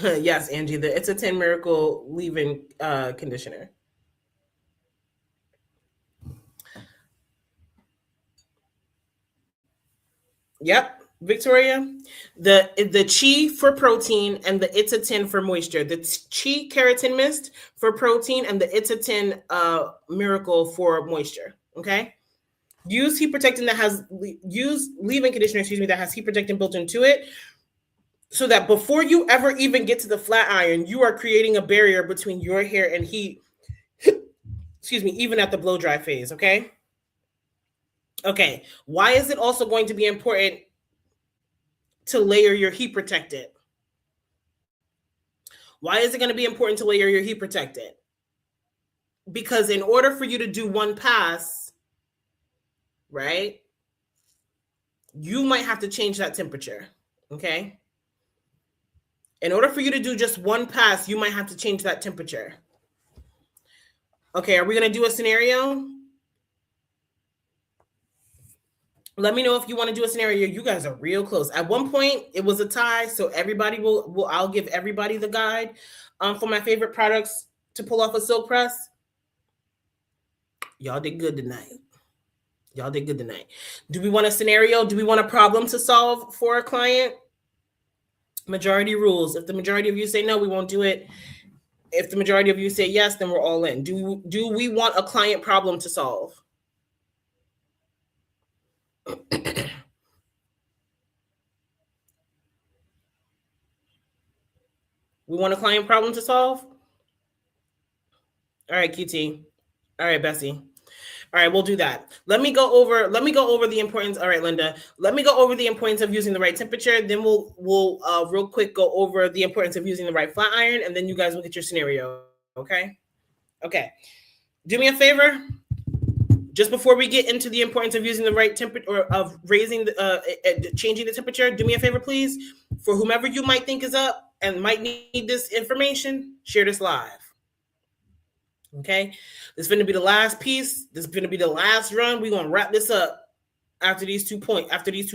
Yes, Angie, It's a 10 Miracle leave-in conditioner. Yep, Victoria. The Chi for protein and the It's a 10 for moisture. The Chi Keratin Mist for protein and the It's a 10 Miracle for moisture. Okay. Use heat protectant that has leave-in conditioner, that has heat protectant built into it, so that before you ever even get to the flat iron, you are creating a barrier between your hair and heat. Even at the blow dry phase. Okay. Okay. Why is it also going to be important to layer your heat protectant? Why is it going to be important to layer your heat protectant? Because in order for you to do one pass, right, you might have to change that temperature. Okay. In order for you to do just one pass, you might have to change that temperature. Okay, are we going to do a scenario? Let me know if you want to do a scenario. You guys are real close. At one point, it was a tie, so everybody I'll give everybody the guide for my favorite products to pull off a silk press. Y'all did good tonight. Do we want a scenario? Do we want a problem to solve for a client? Majority rules. If the majority of you say no, we won't do it. If the majority of you say yes, then we're all in. Do we want a client problem to solve? We want a client problem to solve? All right, QT. All right, Bessie. All right, we'll do that. Let me go over the importance. All right, Linda. Let me go over the importance of using the right temperature. Then we'll real quick go over the importance of using the right flat iron, and then you guys will get your scenario. Okay. Do me a favor. Just before we get into the importance of using the right temperature or of raising changing the temperature, do me a favor, please. For whomever you might think is up and might need this information, share this live. Okay, this is going to be the last piece. This is going to be the last run. We're going to wrap this up after these 2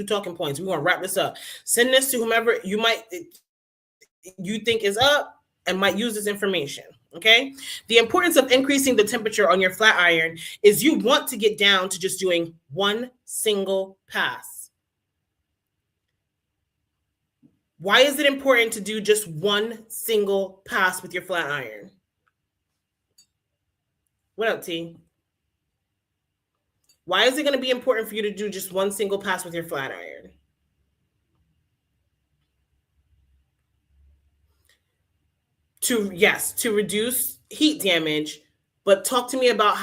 talking points. We're going to wrap this up. Send this to whomever you think is up and might use this information. Okay, the importance of increasing the temperature on your flat iron is you want to get down to just doing one single pass. Why is it important to do just one single pass with your flat iron? What up, T? Why is it going to be important for you to do just one single pass with your flat iron? to reduce heat damage. But talk to me about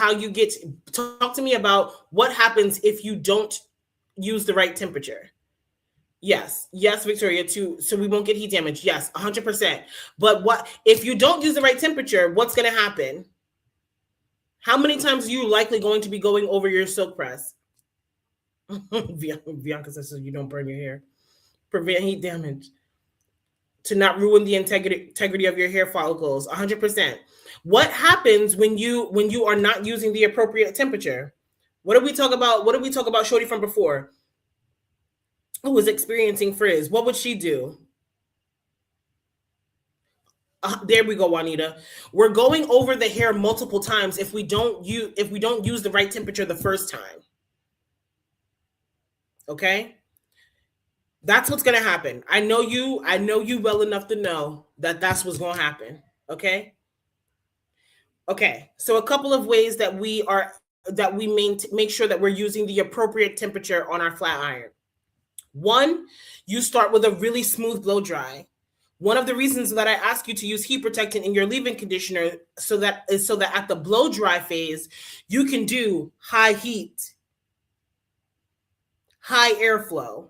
talk to me about what happens if you don't use the right temperature. Yes, Victoria, so we won't get heat damage. Yes, 100%. But what if you don't use the right temperature? What's going to happen? How many times are you likely going to be going over your silk press? Bianca says so you don't burn your hair. Prevent heat damage. To not ruin the integrity of your hair follicles. 100%. What happens when you are not using the appropriate temperature? What did we talk about Shorty from before? Who was experiencing frizz? What would she do? There we go, Juanita. We're going over the hair multiple times if we don't use the right temperature the first time. Okay? That's what's going to happen. I know you well enough to know that that's what's going to happen. Okay? Okay. So a couple of ways that we make sure that we're using the appropriate temperature on our flat iron. One, you start with a really smooth blow dry. One of the reasons that I ask you to use heat protectant in your leave-in conditioner so that at the blow dry phase, you can do high heat, high airflow.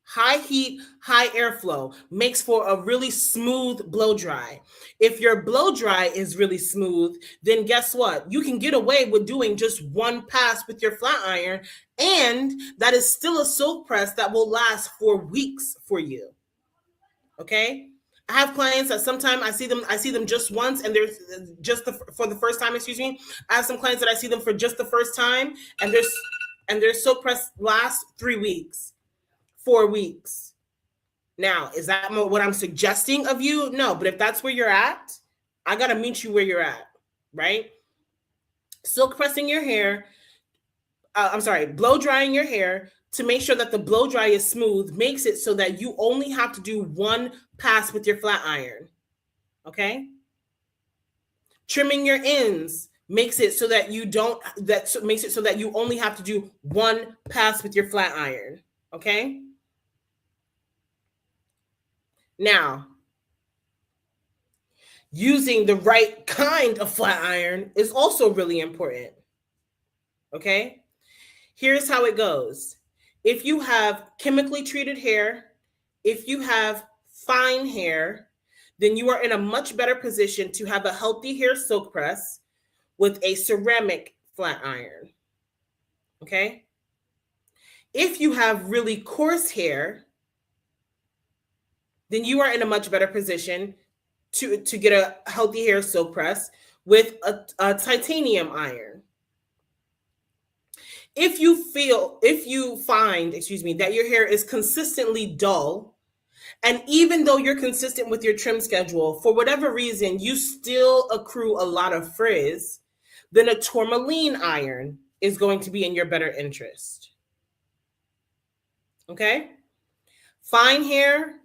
High heat, high airflow makes for a really smooth blow dry. If your blow dry is really smooth, then guess what? You can get away with doing just one pass with your flat iron, and that is still a silk press that will last for weeks for you. Okay? I have clients that sometimes I see them just once, and there's just for the first time, excuse me. I have some clients that I see them for just the first time, and their silk press lasts 3 weeks. 4 weeks. Now, is that what I'm suggesting of you? No, but if that's where you're at, I got to meet you where you're at, right? Silk pressing your hair, blow drying your hair to make sure that the blow dry is smooth makes it so that you only have to do one pass with your flat iron, okay? Trimming your ends makes it so that you only have to do one pass with your flat iron, okay? Now, using the right kind of flat iron is also really important. Okay? Here's how it goes. If you have chemically treated hair, if you have fine hair, then you are in a much better position to have a healthy hair silk press with a ceramic flat iron. Okay? If you have really coarse hair, then you are in a much better position to get a healthy hair silk press with a titanium iron. If you find that your hair is consistently dull, and even though you're consistent with your trim schedule, for whatever reason, you still accrue a lot of frizz, then a tourmaline iron is going to be in your better interest. Okay? Fine hair,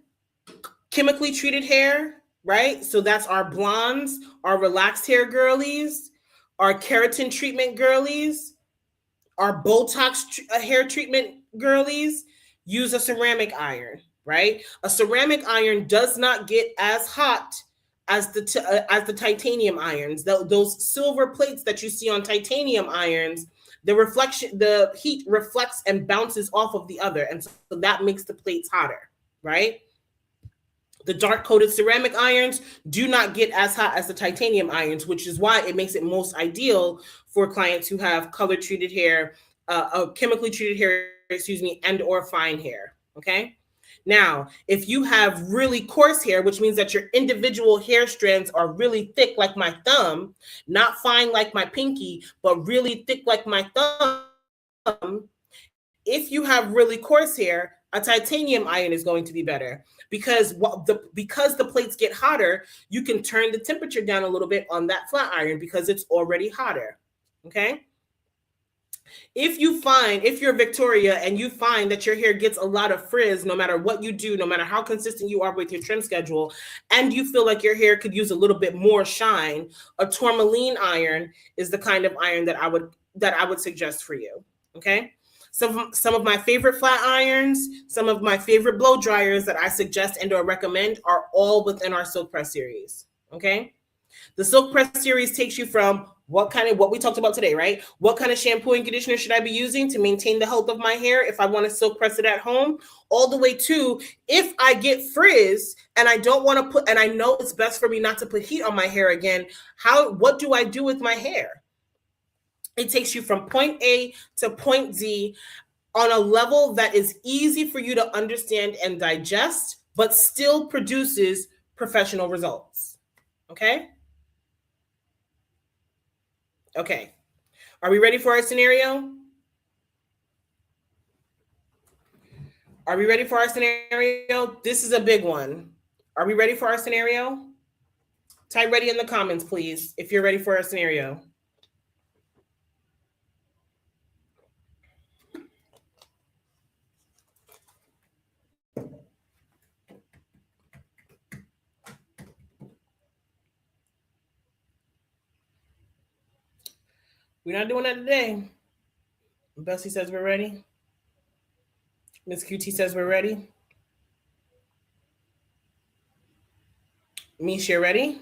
chemically treated hair, right? So that's our blondes, our relaxed hair girlies, our keratin treatment girlies, our Botox hair treatment girlies. Use a ceramic iron, right? A ceramic iron does not get as hot as the titanium irons. Those silver plates that you see on titanium irons, the heat reflects and bounces off of the other, and so that makes the plates hotter, right? The dark-coated ceramic irons do not get as hot as the titanium irons, which is why it makes it most ideal for clients who have color-treated hair, chemically treated hair, and or fine hair, okay? Now, if you have really coarse hair, which means that your individual hair strands are really thick like my thumb, not fine like my pinky, but really thick like my thumb, if you have really coarse hair, a titanium iron is going to be better because the plates get hotter, you can turn the temperature down a little bit on that flat iron because it's already hotter, okay? If you're Victoria and you find that your hair gets a lot of frizz, no matter what you do, no matter how consistent you are with your trim schedule, and you feel like your hair could use a little bit more shine, a tourmaline iron is the kind of iron that I would suggest for you, okay? Some of my favorite flat irons, some of my favorite blow dryers that I suggest and or recommend are all within our Silk Press series, Okay. The Silk Press series takes you from what we talked about today, right? What kind of shampoo and conditioner should I be using to maintain the health of my hair if I want to silk press it at home, all the way to if I get frizz and I don't want to put, and I know it's best for me not to put heat on my hair again, what do I do with my hair? It takes you from point A to point Z on a level that is easy for you to understand and digest, but still produces professional results. Okay? Okay. Are we ready for our scenario? Are we ready for our scenario? This is a big one. Are we ready for our scenario? Type ready in the comments, please, if you're ready for our scenario. We're not doing that today. Bessie says we're ready. Miss QT says we're ready. Misha, ready?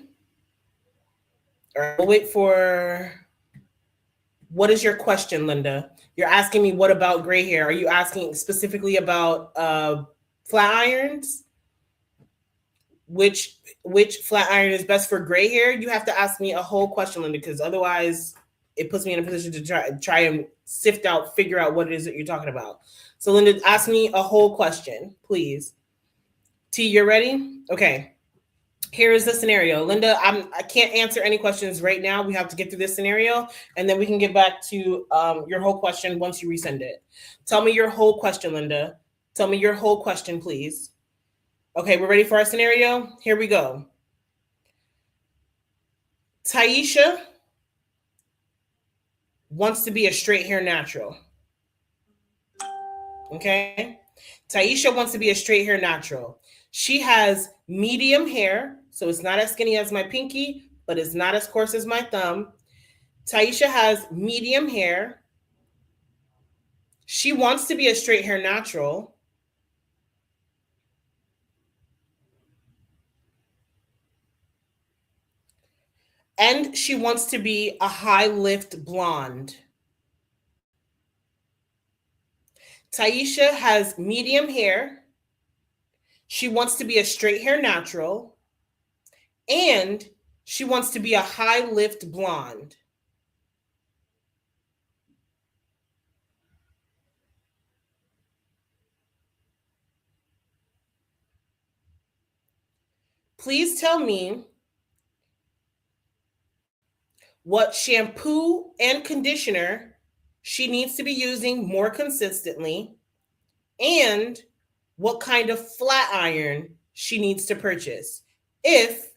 All right, we'll wait for. What is your question, Linda? You're asking me what about gray hair? Are you asking specifically about flat irons? Which flat iron is best for gray hair? You have to ask me a whole question, Linda, because otherwise it puts me in a position to try and figure out what it is that you're talking about. So Linda, ask me a whole question, please. T, you're ready? Okay. Here is the scenario. Linda, I can't answer any questions right now. We have to get through this scenario, and then we can get back to your whole question once you resend it. Tell me your whole question, Linda. Tell me your whole question, please. Okay, we're ready for our scenario? Here we go. Taisha wants to be a straight hair natural. Okay? Taisha wants to be a straight hair natural. She has medium hair, so it's not as skinny as my pinky, but it's not as coarse as my thumb. Taisha has medium hair. She wants to be a straight hair natural. And she wants to be a high lift blonde. Taisha has medium hair. She wants to be a straight hair natural. And she wants to be a high lift blonde. Please tell me what shampoo and conditioner she needs to be using more consistently, and what kind of flat iron she needs to purchase if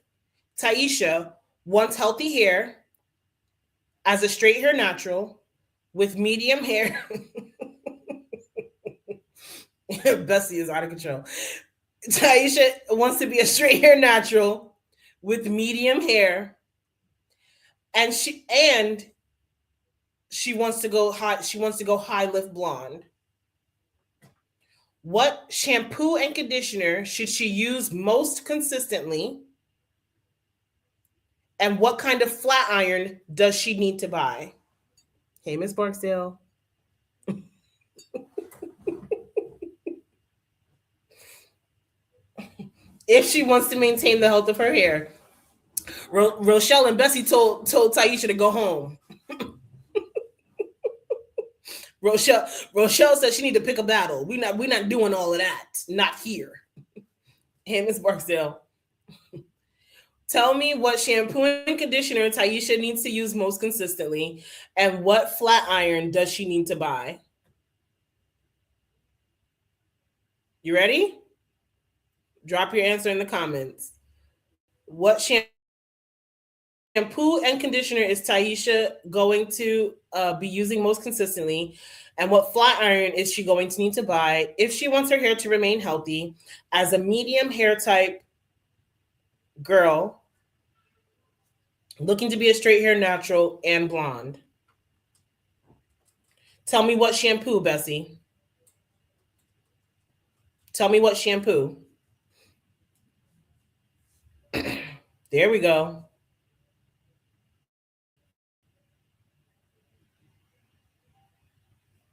Taisha wants healthy hair as a straight hair natural with medium hair. Bessie is out of control. Taisha wants to be a straight hair natural with medium hair, and she wants to go high. She wants to go high lift blonde. What shampoo and conditioner should she use most consistently? And what kind of flat iron does she need to buy? Hey, Miss Barksdale. If she wants to maintain the health of her hair. Rochelle and Bessie told Taisha to go home. Rochelle said she need to pick a battle. We're not doing all of that. Not here. Hey, Miss Barksdale. Tell me what shampoo and conditioner Taisha needs to use most consistently, and what flat iron does she need to buy? You ready? Drop your answer in the comments. What shampoo and conditioner is Taisha going to be using most consistently? And what flat iron is she going to need to buy if she wants her hair to remain healthy as a medium hair type girl looking to be a straight hair natural and blonde? Tell me what shampoo, Bessie. Tell me what shampoo. There we go.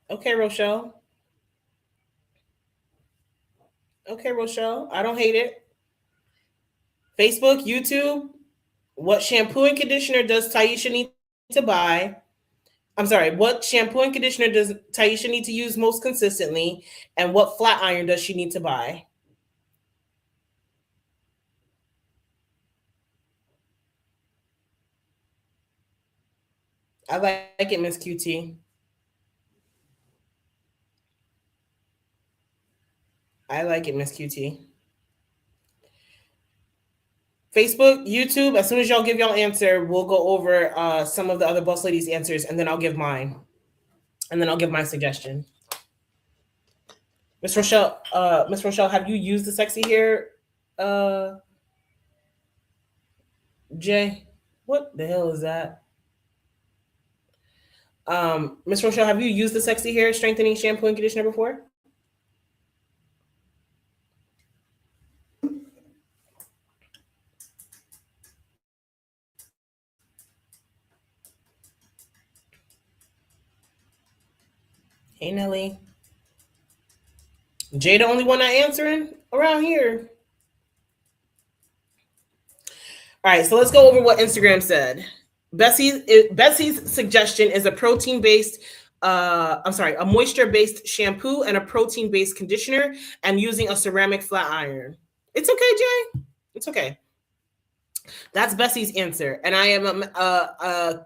Okay, Rochelle. Okay, Rochelle. I don't hate it. Facebook, YouTube. What shampoo and conditioner does Taisha need to buy? I'm sorry. What shampoo and conditioner does Taisha need to use most consistently? And what flat iron does she need to buy? I like it, Miss QT. I like it, Miss QT. Facebook, YouTube, as soon as y'all give y'all answer, we'll go over some of the other boss ladies' answers, and then I'll give mine. And then I'll give my suggestion. Miss Rochelle, have you used the sexy hair, Jay? What the hell is that? Miss Rochelle, have you used the sexy hair strengthening shampoo and conditioner before? Hey, Nelly. Jay, the only one not answering around here. All right, so let's go over what Instagram said. Bessie's suggestion is a protein-based, a moisture-based shampoo and a protein-based conditioner, and using a ceramic flat iron. It's okay, Jay. It's okay. That's Bessie's answer, and I am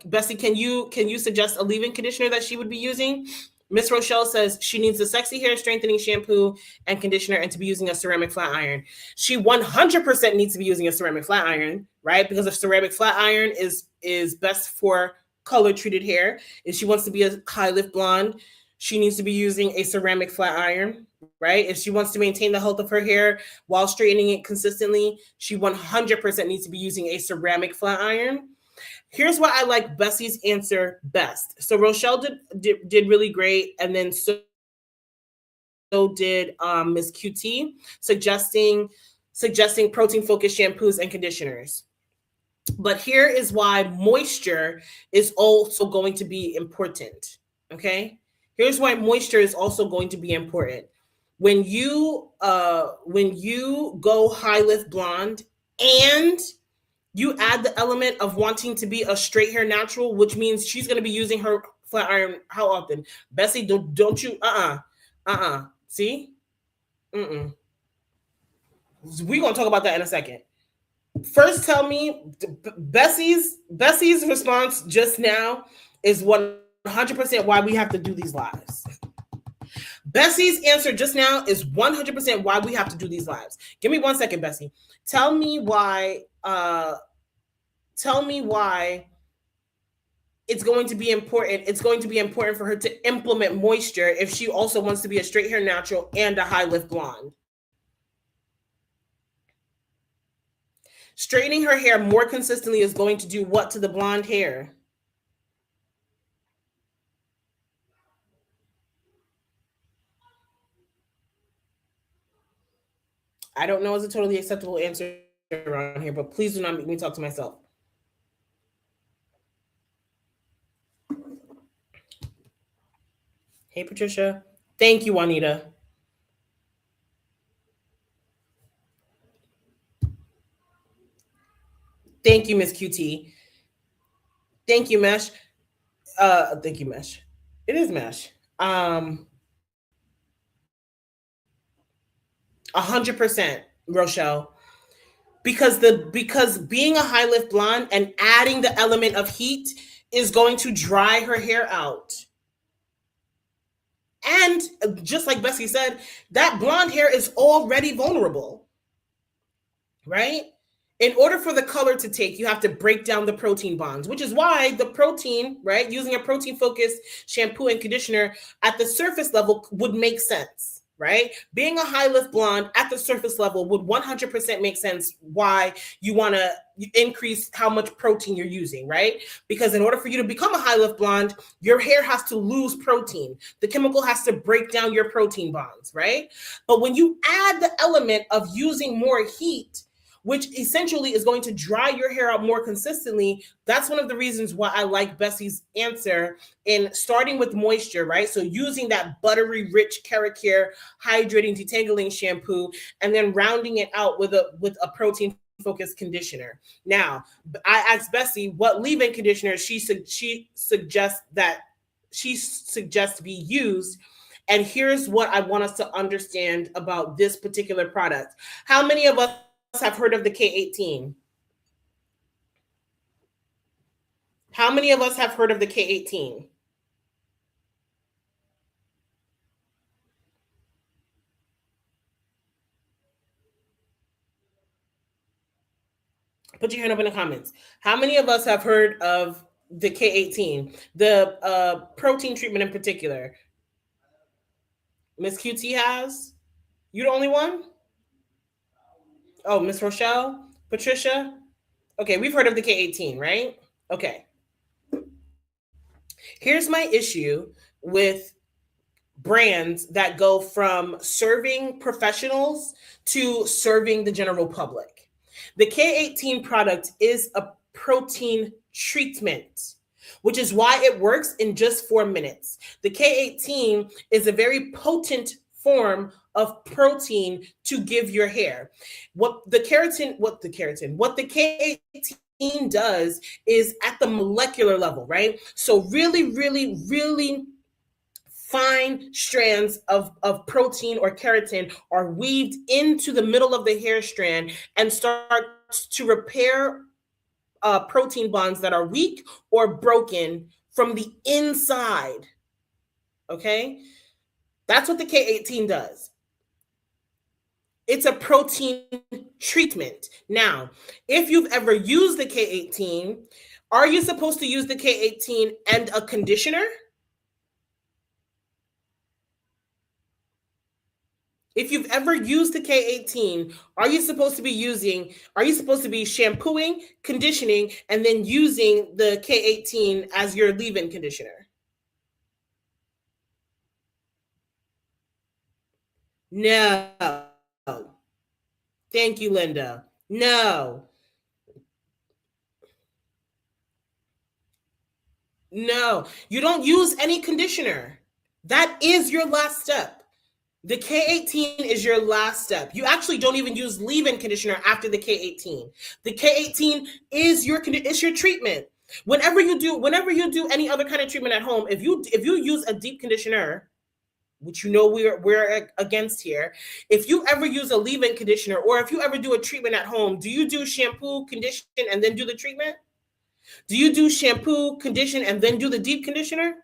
Bessie. Can you suggest a leave-in conditioner that she would be using? Miss Rochelle says she needs a sexy hair strengthening shampoo and conditioner and to be using a ceramic flat iron. She 100% needs to be using a ceramic flat iron, right? Because a ceramic flat iron is best for color treated hair. If she wants to be a high lift blonde, she needs to be using a ceramic flat iron, right? If she wants to maintain the health of her hair while straightening it consistently, she 100% needs to be using a ceramic flat iron. Here's why I like Bessie's answer best. So Rochelle did really great, and then so did Miss QT, suggesting protein focused shampoos and conditioners. But here is why moisture is also going to be important. Okay, here's why moisture is also going to be important. When you go high lift blonde and you add the element of wanting to be a straight hair natural, which means she's going to be using her flat iron how often? Bessie, don't you see? We're going to talk about that in a second. First, tell me, Bessie's response just now is 100% why we have to do these lives. Bessie's answer just now is 100% why we have to do these lives. Give me 1 second, Bessie. Tell me why it's going to be important. It's going to be important for her to implement moisture if she also wants to be a straight hair natural and a high lift blonde. Straightening her hair more consistently is going to do what to the blonde hair? I don't know is a totally acceptable answer around here, but please do not make me talk to myself. Hey, Patricia. Thank you, Juanita. Thank you, Miss QT. Thank you, Mesh. Thank you, Mesh. It is Mesh. 100%, Rochelle. Because being a high lift blonde and adding the element of heat is going to dry her hair out. And just like Bessie said, that blonde hair is already vulnerable, right? In order for the color to take, you have to break down the protein bonds, which is why the protein, right, using a protein focused shampoo and conditioner at the surface level would make sense, right? Being a high lift blonde at the surface level would 100% make sense why you want to increase how much protein you're using, right? Because in order for you to become a high lift blonde, your hair has to lose protein. The chemical has to break down your protein bonds, right? But when you add the element of using more heat, which essentially is going to dry your hair out more consistently. That's one of the reasons why I like Bessie's answer in starting with moisture, right? So using that buttery rich Keracare hydrating detangling shampoo and then rounding it out with a protein focused conditioner. Now, I asked Bessie what leave-in conditioner she suggests be used. And here's what I want us to understand about this particular product. How many of us have heard of the K18? How many of us have heard of the K18? Put your hand up in the comments. How many of us have heard of the K18, the protein treatment in particular? Miss QT has? You the only one? Oh, Miss Rochelle? Patricia? Okay, we've heard of the K18, right? Okay. Here's my issue with brands that go from serving professionals to serving the general public. The K18 product is a protein treatment, which is why it works in just 4 minutes. The K18 is a very potent form of protein to give your hair. What the K18 does is at the molecular level, right? So really, really, really fine strands of protein or keratin are weaved into the middle of the hair strand and start to repair protein bonds that are weak or broken from the inside. Okay? That's what the K18 does. It's a protein treatment. Now, if you've ever used the K18, are you supposed to use the K18 and a conditioner? If you've ever used the K18, are you supposed to be shampooing, conditioning, and then using the K18 as your leave-in conditioner? No. Thank you, Linda. No. No. You don't use any conditioner. That is your last step. The K18 is your last step. You actually don't even use leave-in conditioner after the K18. The K18 is your treatment. Whenever you do any other kind of treatment at home, if you use a deep conditioner, which you know we're against here, if you ever use a leave-in conditioner or if you ever do a treatment at home, do you do shampoo, condition, and then do the treatment? Do you do shampoo, condition, and then do the deep conditioner?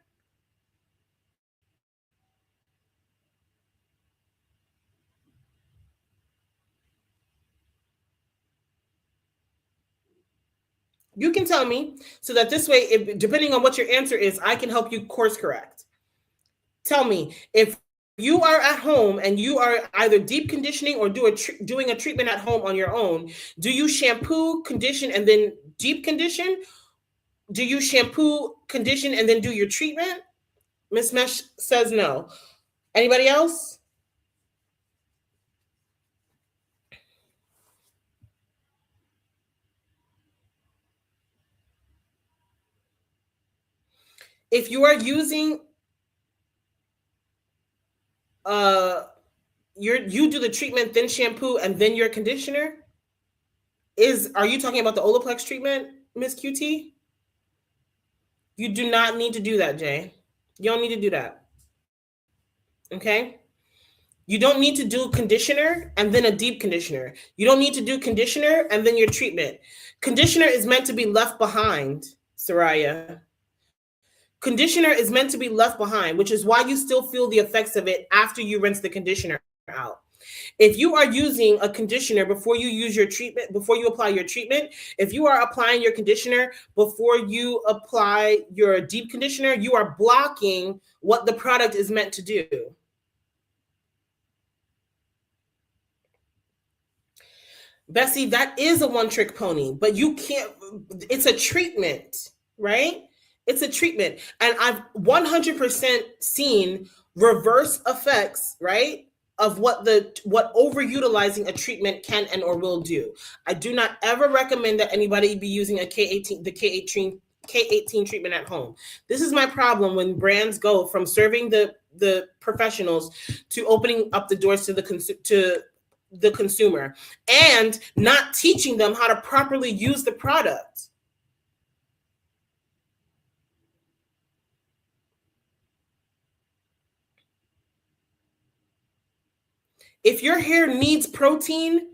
You can tell me so that this way, depending on what your answer is, I can help you course correct. Tell me, if you are at home and you are either deep conditioning or doing a treatment at home on your own, do you shampoo, condition, and then deep condition? Do you shampoo, condition, and then do your treatment? Miss Mesh says no. Anybody else? If you are using you do the treatment, then shampoo, and then your conditioner, are you talking about the Olaplex treatment, Miss QT? You do not need to do that, Jay. You don't need to do that. Okay? You don't need to do conditioner and then a deep conditioner. You don't need to do conditioner and then your treatment. Conditioner is meant to be left behind, Soraya. Conditioner is meant to be left behind, which is why you still feel the effects of it after you rinse the conditioner out. If you are using a conditioner before you use your treatment, before you apply your treatment, if you are applying your conditioner before you apply your deep conditioner, you are blocking what the product is meant to do. Bessie, that is a one-trick pony, but you can't, it's a treatment, right? It's a treatment. And I've 100% seen reverse effects, right? what overutilizing a treatment can and or will do. I do not ever recommend that anybody be using the K18 treatment at home. This is my problem when brands go from serving the professionals to opening up the doors to the consumer and not teaching them how to properly use the product. If your hair needs protein,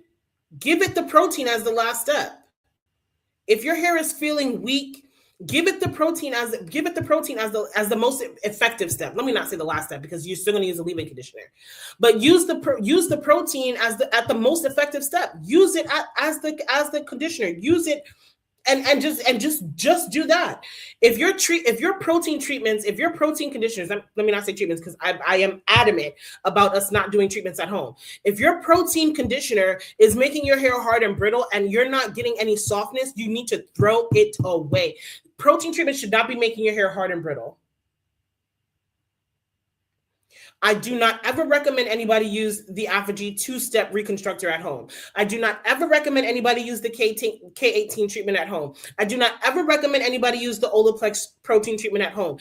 give it the protein as the last step. If your hair is feeling weak, give it the protein as the most effective step. Let me not say the last step because you're still going to use a leave-in conditioner, but use the protein at the most effective step. Use it as the conditioner. Use it and just do that. If your protein treatments, if your protein conditioners, let me not say treatments because I am adamant about us not doing treatments at home. If your protein conditioner is making your hair hard and brittle and you're not getting any softness, you need to throw it away. Protein treatment should not be making your hair hard and brittle. I do not ever recommend anybody use the ApHogee 2-step reconstructor at home. I do not ever recommend anybody use the K18 treatment at home. I do not ever recommend anybody use the Olaplex protein treatment at home.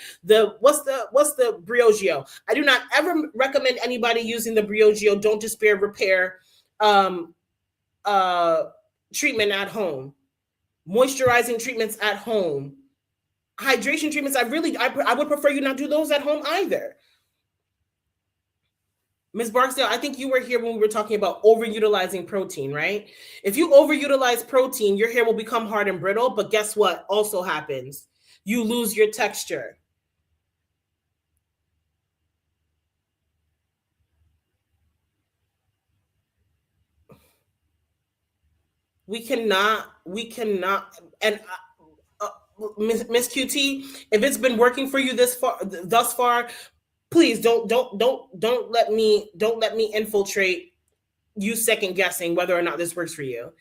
What's the Briogeo? I do not ever recommend anybody using the Briogeo Don't Despair Repair treatment at home. Moisturizing treatments at home. Hydration treatments, I would prefer you not do those at home either. Ms. Barksdale, I think you were here when we were talking about overutilizing protein, right? If you overutilize protein, your hair will become hard and brittle, but guess what also happens? You lose your texture. We cannot, and Miss QT, if it's been working for you thus far, please don't let me infiltrate you second guessing whether or not this works for you.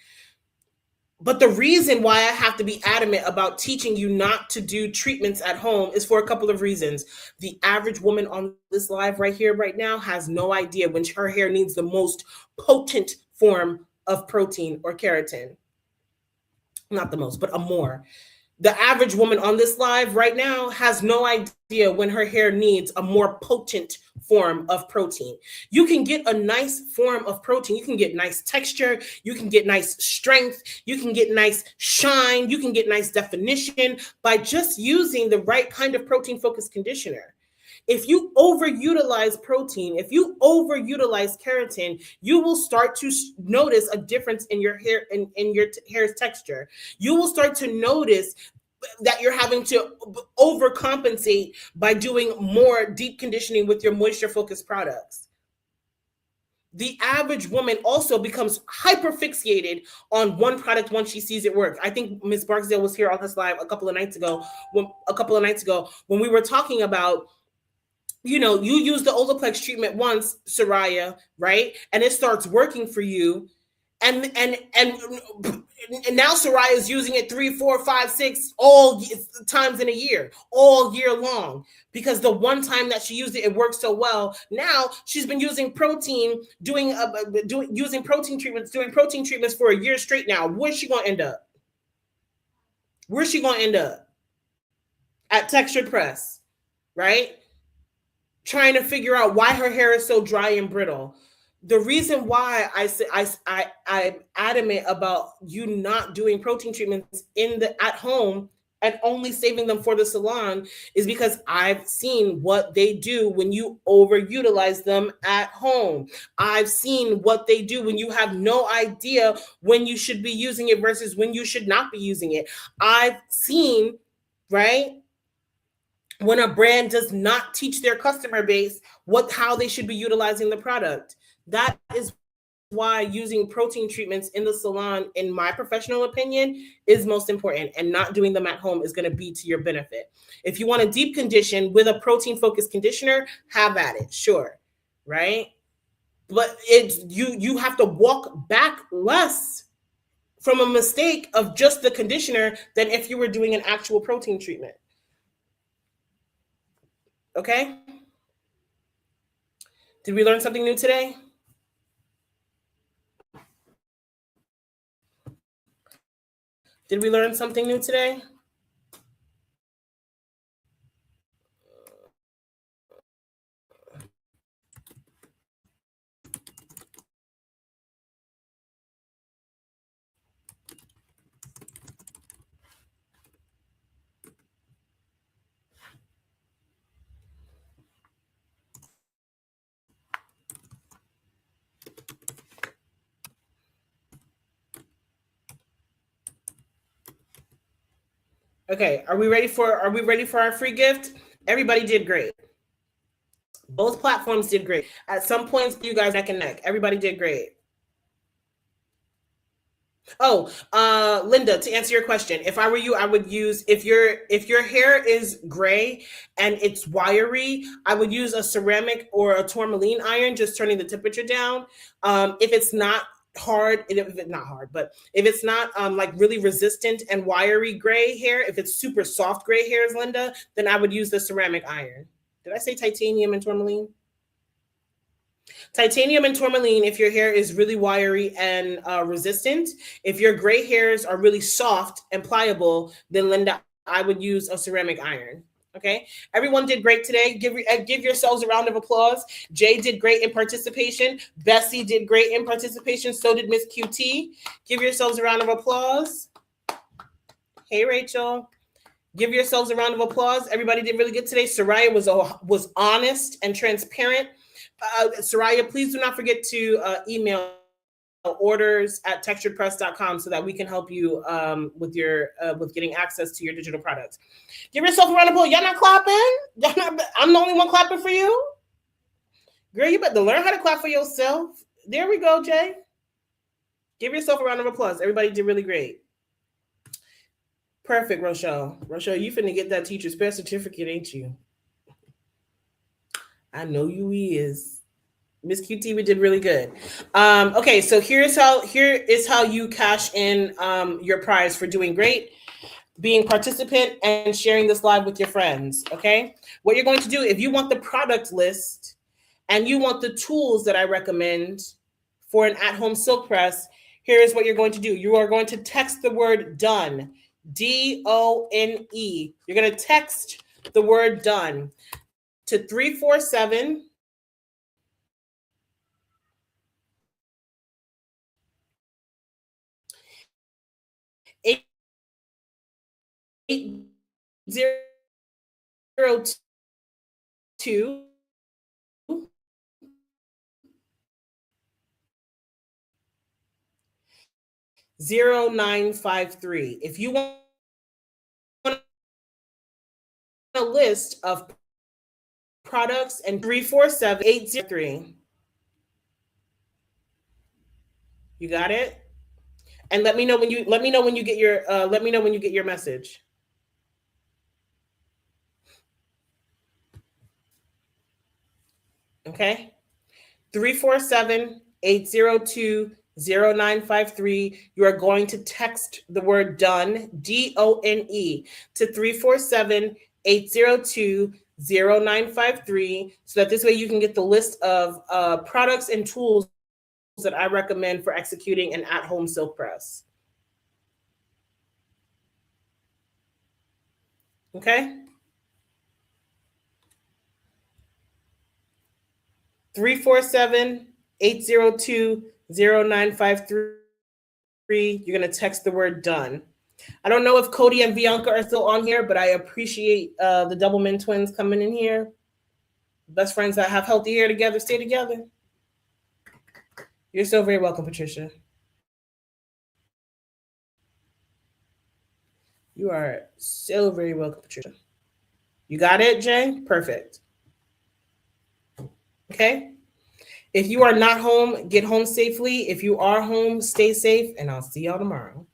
But the reason why I have to be adamant about teaching you not to do treatments at home is for a couple of reasons. The average woman on this live right here, right now, has no idea when her hair needs the most potent form of protein or keratin. Not the most, but a more. The average woman on this live right now has no idea when her hair needs a more potent form of protein. You can get a nice form of protein. You can get nice texture. You can get nice strength. You can get nice shine. You can get nice definition by just using the right kind of protein-focused conditioner. If you overutilize protein, if you overutilize keratin, you will start to notice a difference in your hair, in your hair's texture. You will start to notice that you're having to overcompensate by doing more deep conditioning with your moisture-focused products. The average woman also becomes hyperfixated on one product once she sees it work. I think Ms. Barksdale was here on this live a couple of nights ago when we were talking about, you use the Olaplex treatment once, Soraya, right? And it starts working for you. And now Soraya is using it 3, 4, 5, 6 all times in a year, all year long, because the one time that she used it, it worked so well. Now she's been using protein, doing protein treatments for a year straight now. Where's she going to end up? Where's she going to end up? At Textured Press, right? Trying to figure out why her hair is so dry and brittle. The reason why I'm adamant about you not doing protein treatments at home and only saving them for the salon is because I've seen what they do when you overutilize them at home. I've seen what they do when you have no idea when you should be using it versus when you should not be using it. I've seen, right, when a brand does not teach their customer base how they should be utilizing the product. That is why using protein treatments in the salon, in my professional opinion, is most important, and not doing them at home is going to be to your benefit. If you want a deep condition with a protein-focused conditioner, have at it, sure, right? But you have to walk back less from a mistake of just the conditioner than if you were doing an actual protein treatment. Okay? Did we learn something new today? Did we learn something new today? Okay, are we ready for our free gift? Everybody did great. Both platforms did great. At some points, you guys neck and neck. Everybody did great. Oh, Linda, to answer your question, if I were you, I would use, if your hair is gray and it's wiry, I would use a ceramic or a tourmaline iron, just turning the temperature down. If it's not hard, but if it's not like really resistant and wiry gray hair, if it's super soft gray hairs, Linda, then I would use the ceramic iron. Did I say titanium and tourmaline? Titanium and tourmaline if your hair is really wiry and resistant. If your gray hairs are really soft and pliable, then Linda, I would use a ceramic iron. Okay, everyone did great today. Give yourselves a round of applause. Jay did great in participation. Bessie did great in participation. So did Miss QT. Give yourselves a round of applause. Hey, Rachel. Give yourselves a round of applause. Everybody did really good today. Soraya was honest and transparent. Soraya, please do not forget to email orders@texturedpress.com so that we can help you with getting access to your digital products. Give yourself a round of applause. Y'all not clapping? I'm the only one clapping for you? Girl, you better learn how to clap for yourself. There we go, Jay. Give yourself a round of applause. Everybody did really great. Perfect, Rochelle. Rochelle, you finna get that teacher's pet certificate, ain't you? I know you is. Miss QT, we did really good. Okay, so here is how you cash in your prize for doing great, being participant, and sharing this live with your friends. Okay, what you're going to do, if you want the product list and you want the tools that I recommend for an at-home silk press, here is what you're going to do. You are going to text the word done, DONE. You're going to text the word done to 347 802 0953. If you want a list of products, and 347-803. You got it? And let me know when you get your message. Okay? 347-802-0953. You are going to text the word done, DONE, to 347-802-0953, so that this way you can get the list of products and tools that I recommend for executing an at-home silk press. Okay? 347-802-0953. You're going to text the word done. I don't know if Cody and Bianca are still on here, but I appreciate the Doubleman twins coming in here. Best friends that have healthy hair together stay together. You're so very welcome, Patricia. You are so very welcome, Patricia. You got it, Jay? Perfect. Okay. If you are not home, get home safely. If you are home, stay safe, and I'll see y'all tomorrow.